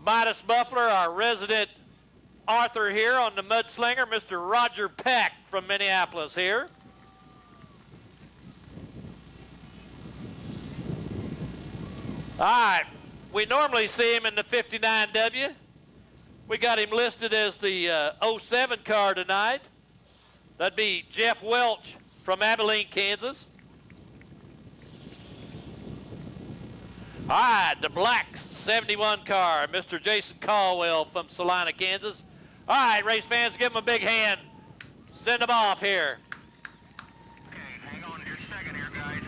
Speaker 2: Midas Muffler, our resident Arthur here on the Mudslinger, Mr. Roger Peck from Minneapolis here. All right, we normally see him in the 59W. We got him listed as the 07 car tonight. That'd be Jeff Welch from Abilene, Kansas. All right, the black 71 car, Mr. Jason Caldwell from Salina, Kansas. All right, race fans, give him a big hand. Send them off here.
Speaker 3: Okay, hang on just a second here, guys.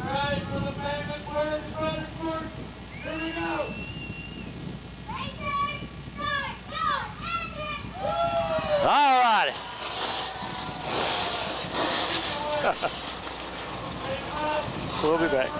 Speaker 4: All right, for the famous words, Motorsports, here we go.
Speaker 2: All righty.
Speaker 1: We'll be back.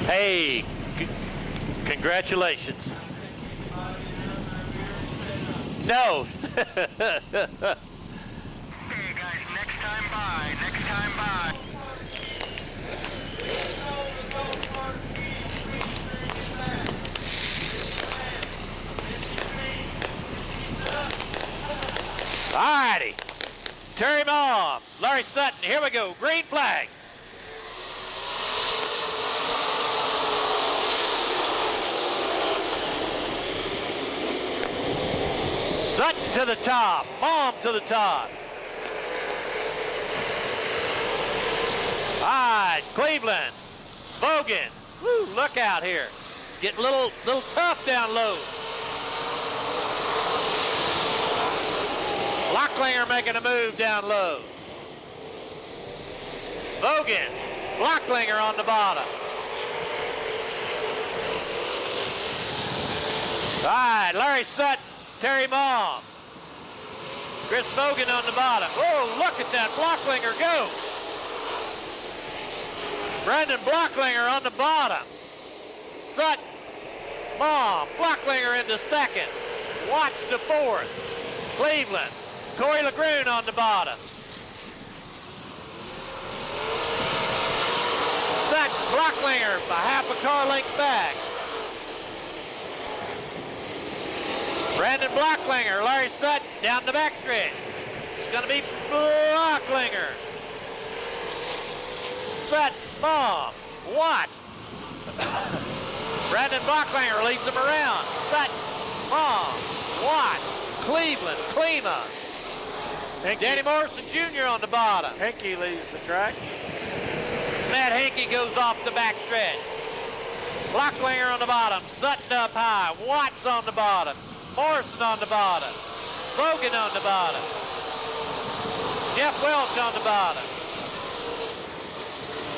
Speaker 2: Hey, congratulations. No.
Speaker 3: Okay, guys, next time by. Next time by.
Speaker 2: All righty. Terry Mom, Larry Sutton, here we go. Green flag. Sutton to the top, Mom to the top. All right, Cleveland, Bogan. Woo, look out here. It's getting a little tough down low. Blocklinger making a move down low. Bogan, Blocklinger on the bottom. All right, Larry Sutton, Terry Mom, Chris Bogan on the bottom. Oh, look at that Blocklinger go. Brandon Blocklinger on the bottom. Sutton, Mom, Blocklinger into second. Watts to fourth. Cleveland, Corey LeGrune on the bottom. Sutton, Blocklinger by half a car length back. Brandon Blocklinger, Larry Sutton down the backstretch. It's going to be Blocklinger. Sutton, Mom, Watt. Brandon Blocklinger leads them around. Sutton, Mom, Watt, Cleveland, Klima. Danny Morrison Jr. on the bottom.
Speaker 1: Henke leads the track.
Speaker 2: Matt Henke goes off the backstretch. Blocklinger on the bottom. Sutton up high. Watts on the bottom. Morrison on the bottom. Bogan on the bottom. Jeff Welch on the bottom.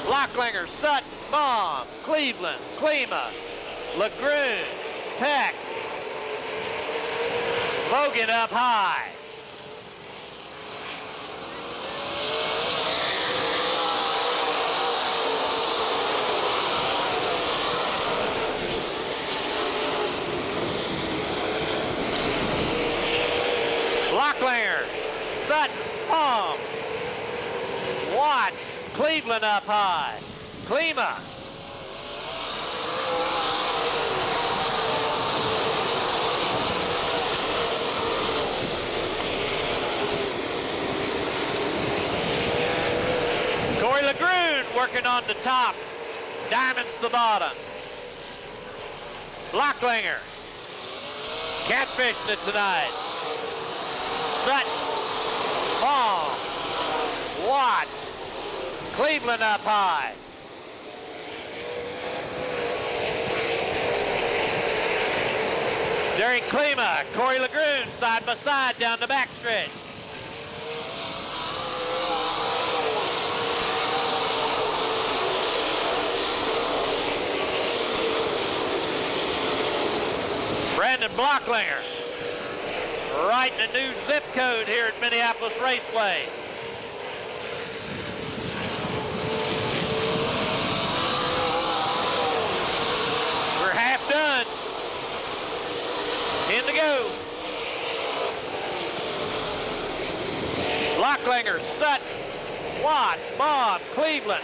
Speaker 2: Blocklinger, Sutton, Mom, Cleveland, Klima, LeGrune, Peck. Bogan up high. Blocklinger, Sutton, Mom, Watts, Cleveland up high. Klima. Corey LeGrune working on the top. Diamonds the bottom. Blocklinger. Catfishing it tonight. Sutton. Mom. Watts. Cleveland up high. During Klima, Corey LeGrune side by side down the backstretch. Brandon Blocklinger writing a new zip code here at Minneapolis Raceway. We're half done. 10 to go. Blocklinger, Sutton, Watts, Mom, Cleveland,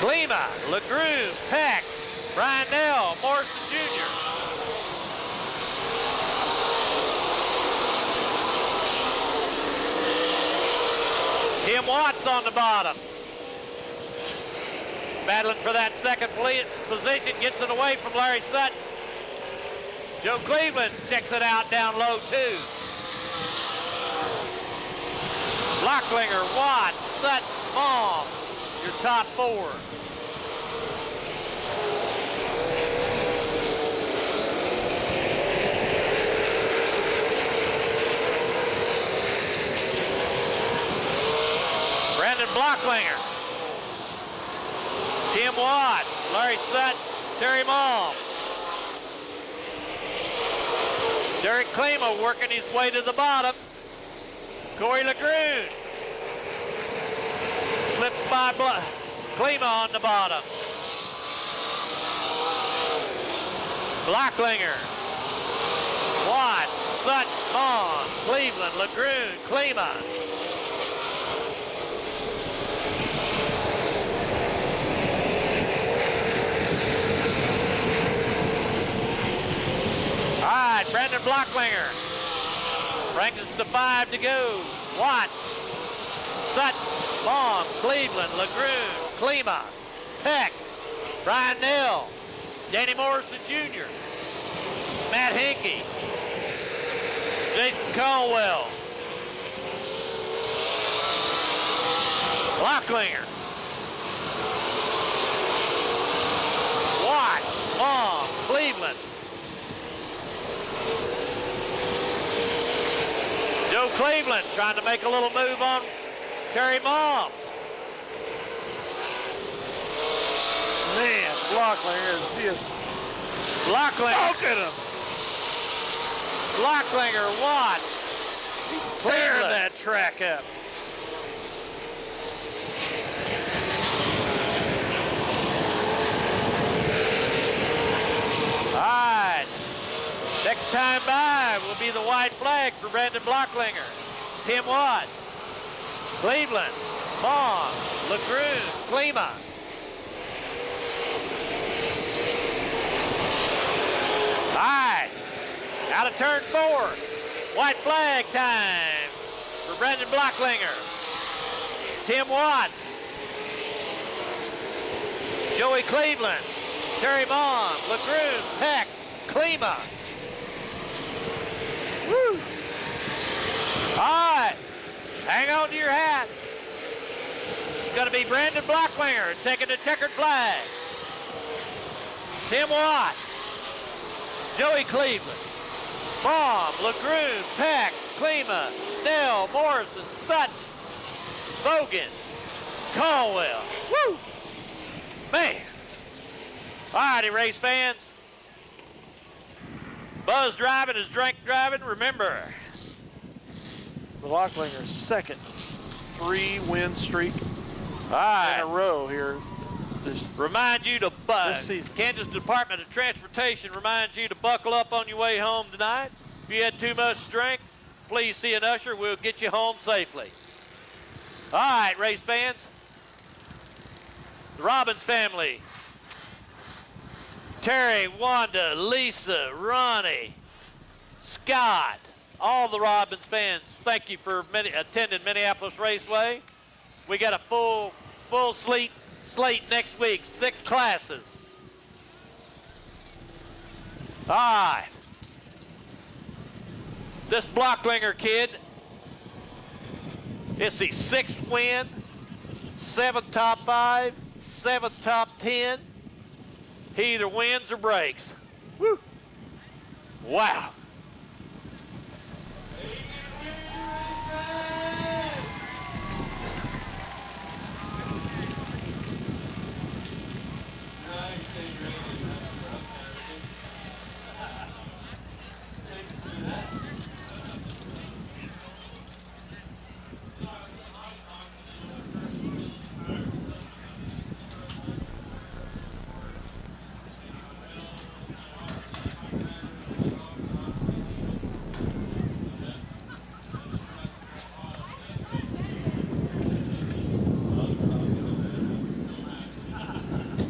Speaker 2: Klima, LeGrune, Peck, Brian Nell, Morrison Jr. Tim Watts on the bottom. Battling for that second position, gets it away from Larry Sutton. Joe Cleveland checks it out down low too. Blocklinger, Watts, Sutton, Mom, your top four. Brandon Blocklinger, Tim Watt, Larry Sutton, Terry Malm. Derek Klima working his way to the bottom. Corey LeGrune slips by Klima on the bottom. Blocklinger, Watt, Sutton, Malm, Cleveland, LeGrune, Klima. All right, Brandon Blocklinger brings us to 5 to go. Watts, Sutton, Malm, Cleveland, LeGrune, Klima, Peck, Brian Nell, Danny Morrison Jr., Matt Hinkey, Jason Caldwell, Blocklinger, Watt, Malm, Cleveland, Joe Cleveland trying to make a little move on Terry Malm.
Speaker 1: Man, Blocklinger is just
Speaker 2: Blocklinger.
Speaker 1: look at him.
Speaker 2: Blocklinger, Watt.
Speaker 1: He's tearing
Speaker 2: Cleveland.
Speaker 1: that track up.
Speaker 2: All right. Next time by will be the white flag for Brandon Blocklinger. Tim Watt, Cleveland, Malm, LeGrune, Klima. All right. Out of turn 4. White flag time for Brandon Blocklinger. Tim Watts, Joey Cleveland, Terry Malm, LeGrune, Peck, Klima. Woo! All right, hang on to your hat. It's going to be Brandon Blocklinger taking the checkered flag. Tim Watt, Joey Cleveland, Malm, LeGrune, Peck, Klima, Nell, Morrison, Sutton, Bogan, Caldwell. Woo! Man. All righty, race fans. Buzz driving is drink driving. Remember,
Speaker 1: Blocklinger's second 3-win streak
Speaker 2: all right.
Speaker 1: in a row here. This
Speaker 2: Remind you to
Speaker 1: This season.
Speaker 2: Kansas Department of Transportation reminds you to buckle up on your way home tonight. If you had too much to drink, please see an usher. We'll get you home safely. All right, race fans. The Robbins family. Terry, Wanda, Lisa, Ronnie, Scott, all the Robbins fans, thank you for attending Minneapolis Raceway. We got a full slate next week, 6 classes. All right. This Blocklinger kid, it's his 6th win, 7th top 5, 7th top 10. He either wins or breaks. Woo. Wow.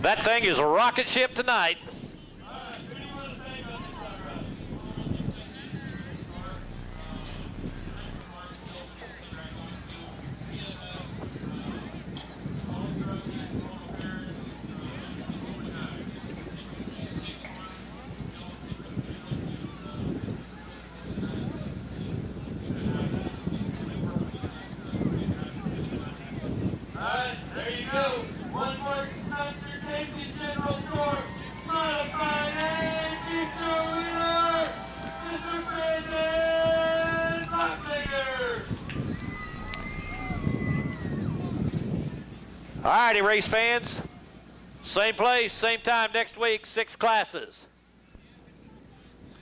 Speaker 2: That thing is a rocket ship tonight.
Speaker 4: All right, there you go. One more Inspector Casey's general score.
Speaker 2: All righty, race fans. Same place, same time next week, 6 classes.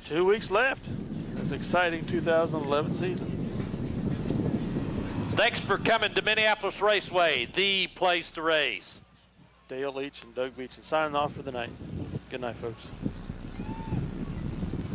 Speaker 1: 2 weeks left. This exciting 2011 season.
Speaker 2: Thanks for coming to Minneapolis Raceway, the place to race.
Speaker 1: Dale Leach and Doug Beach, and signing off for the night. Good night, folks.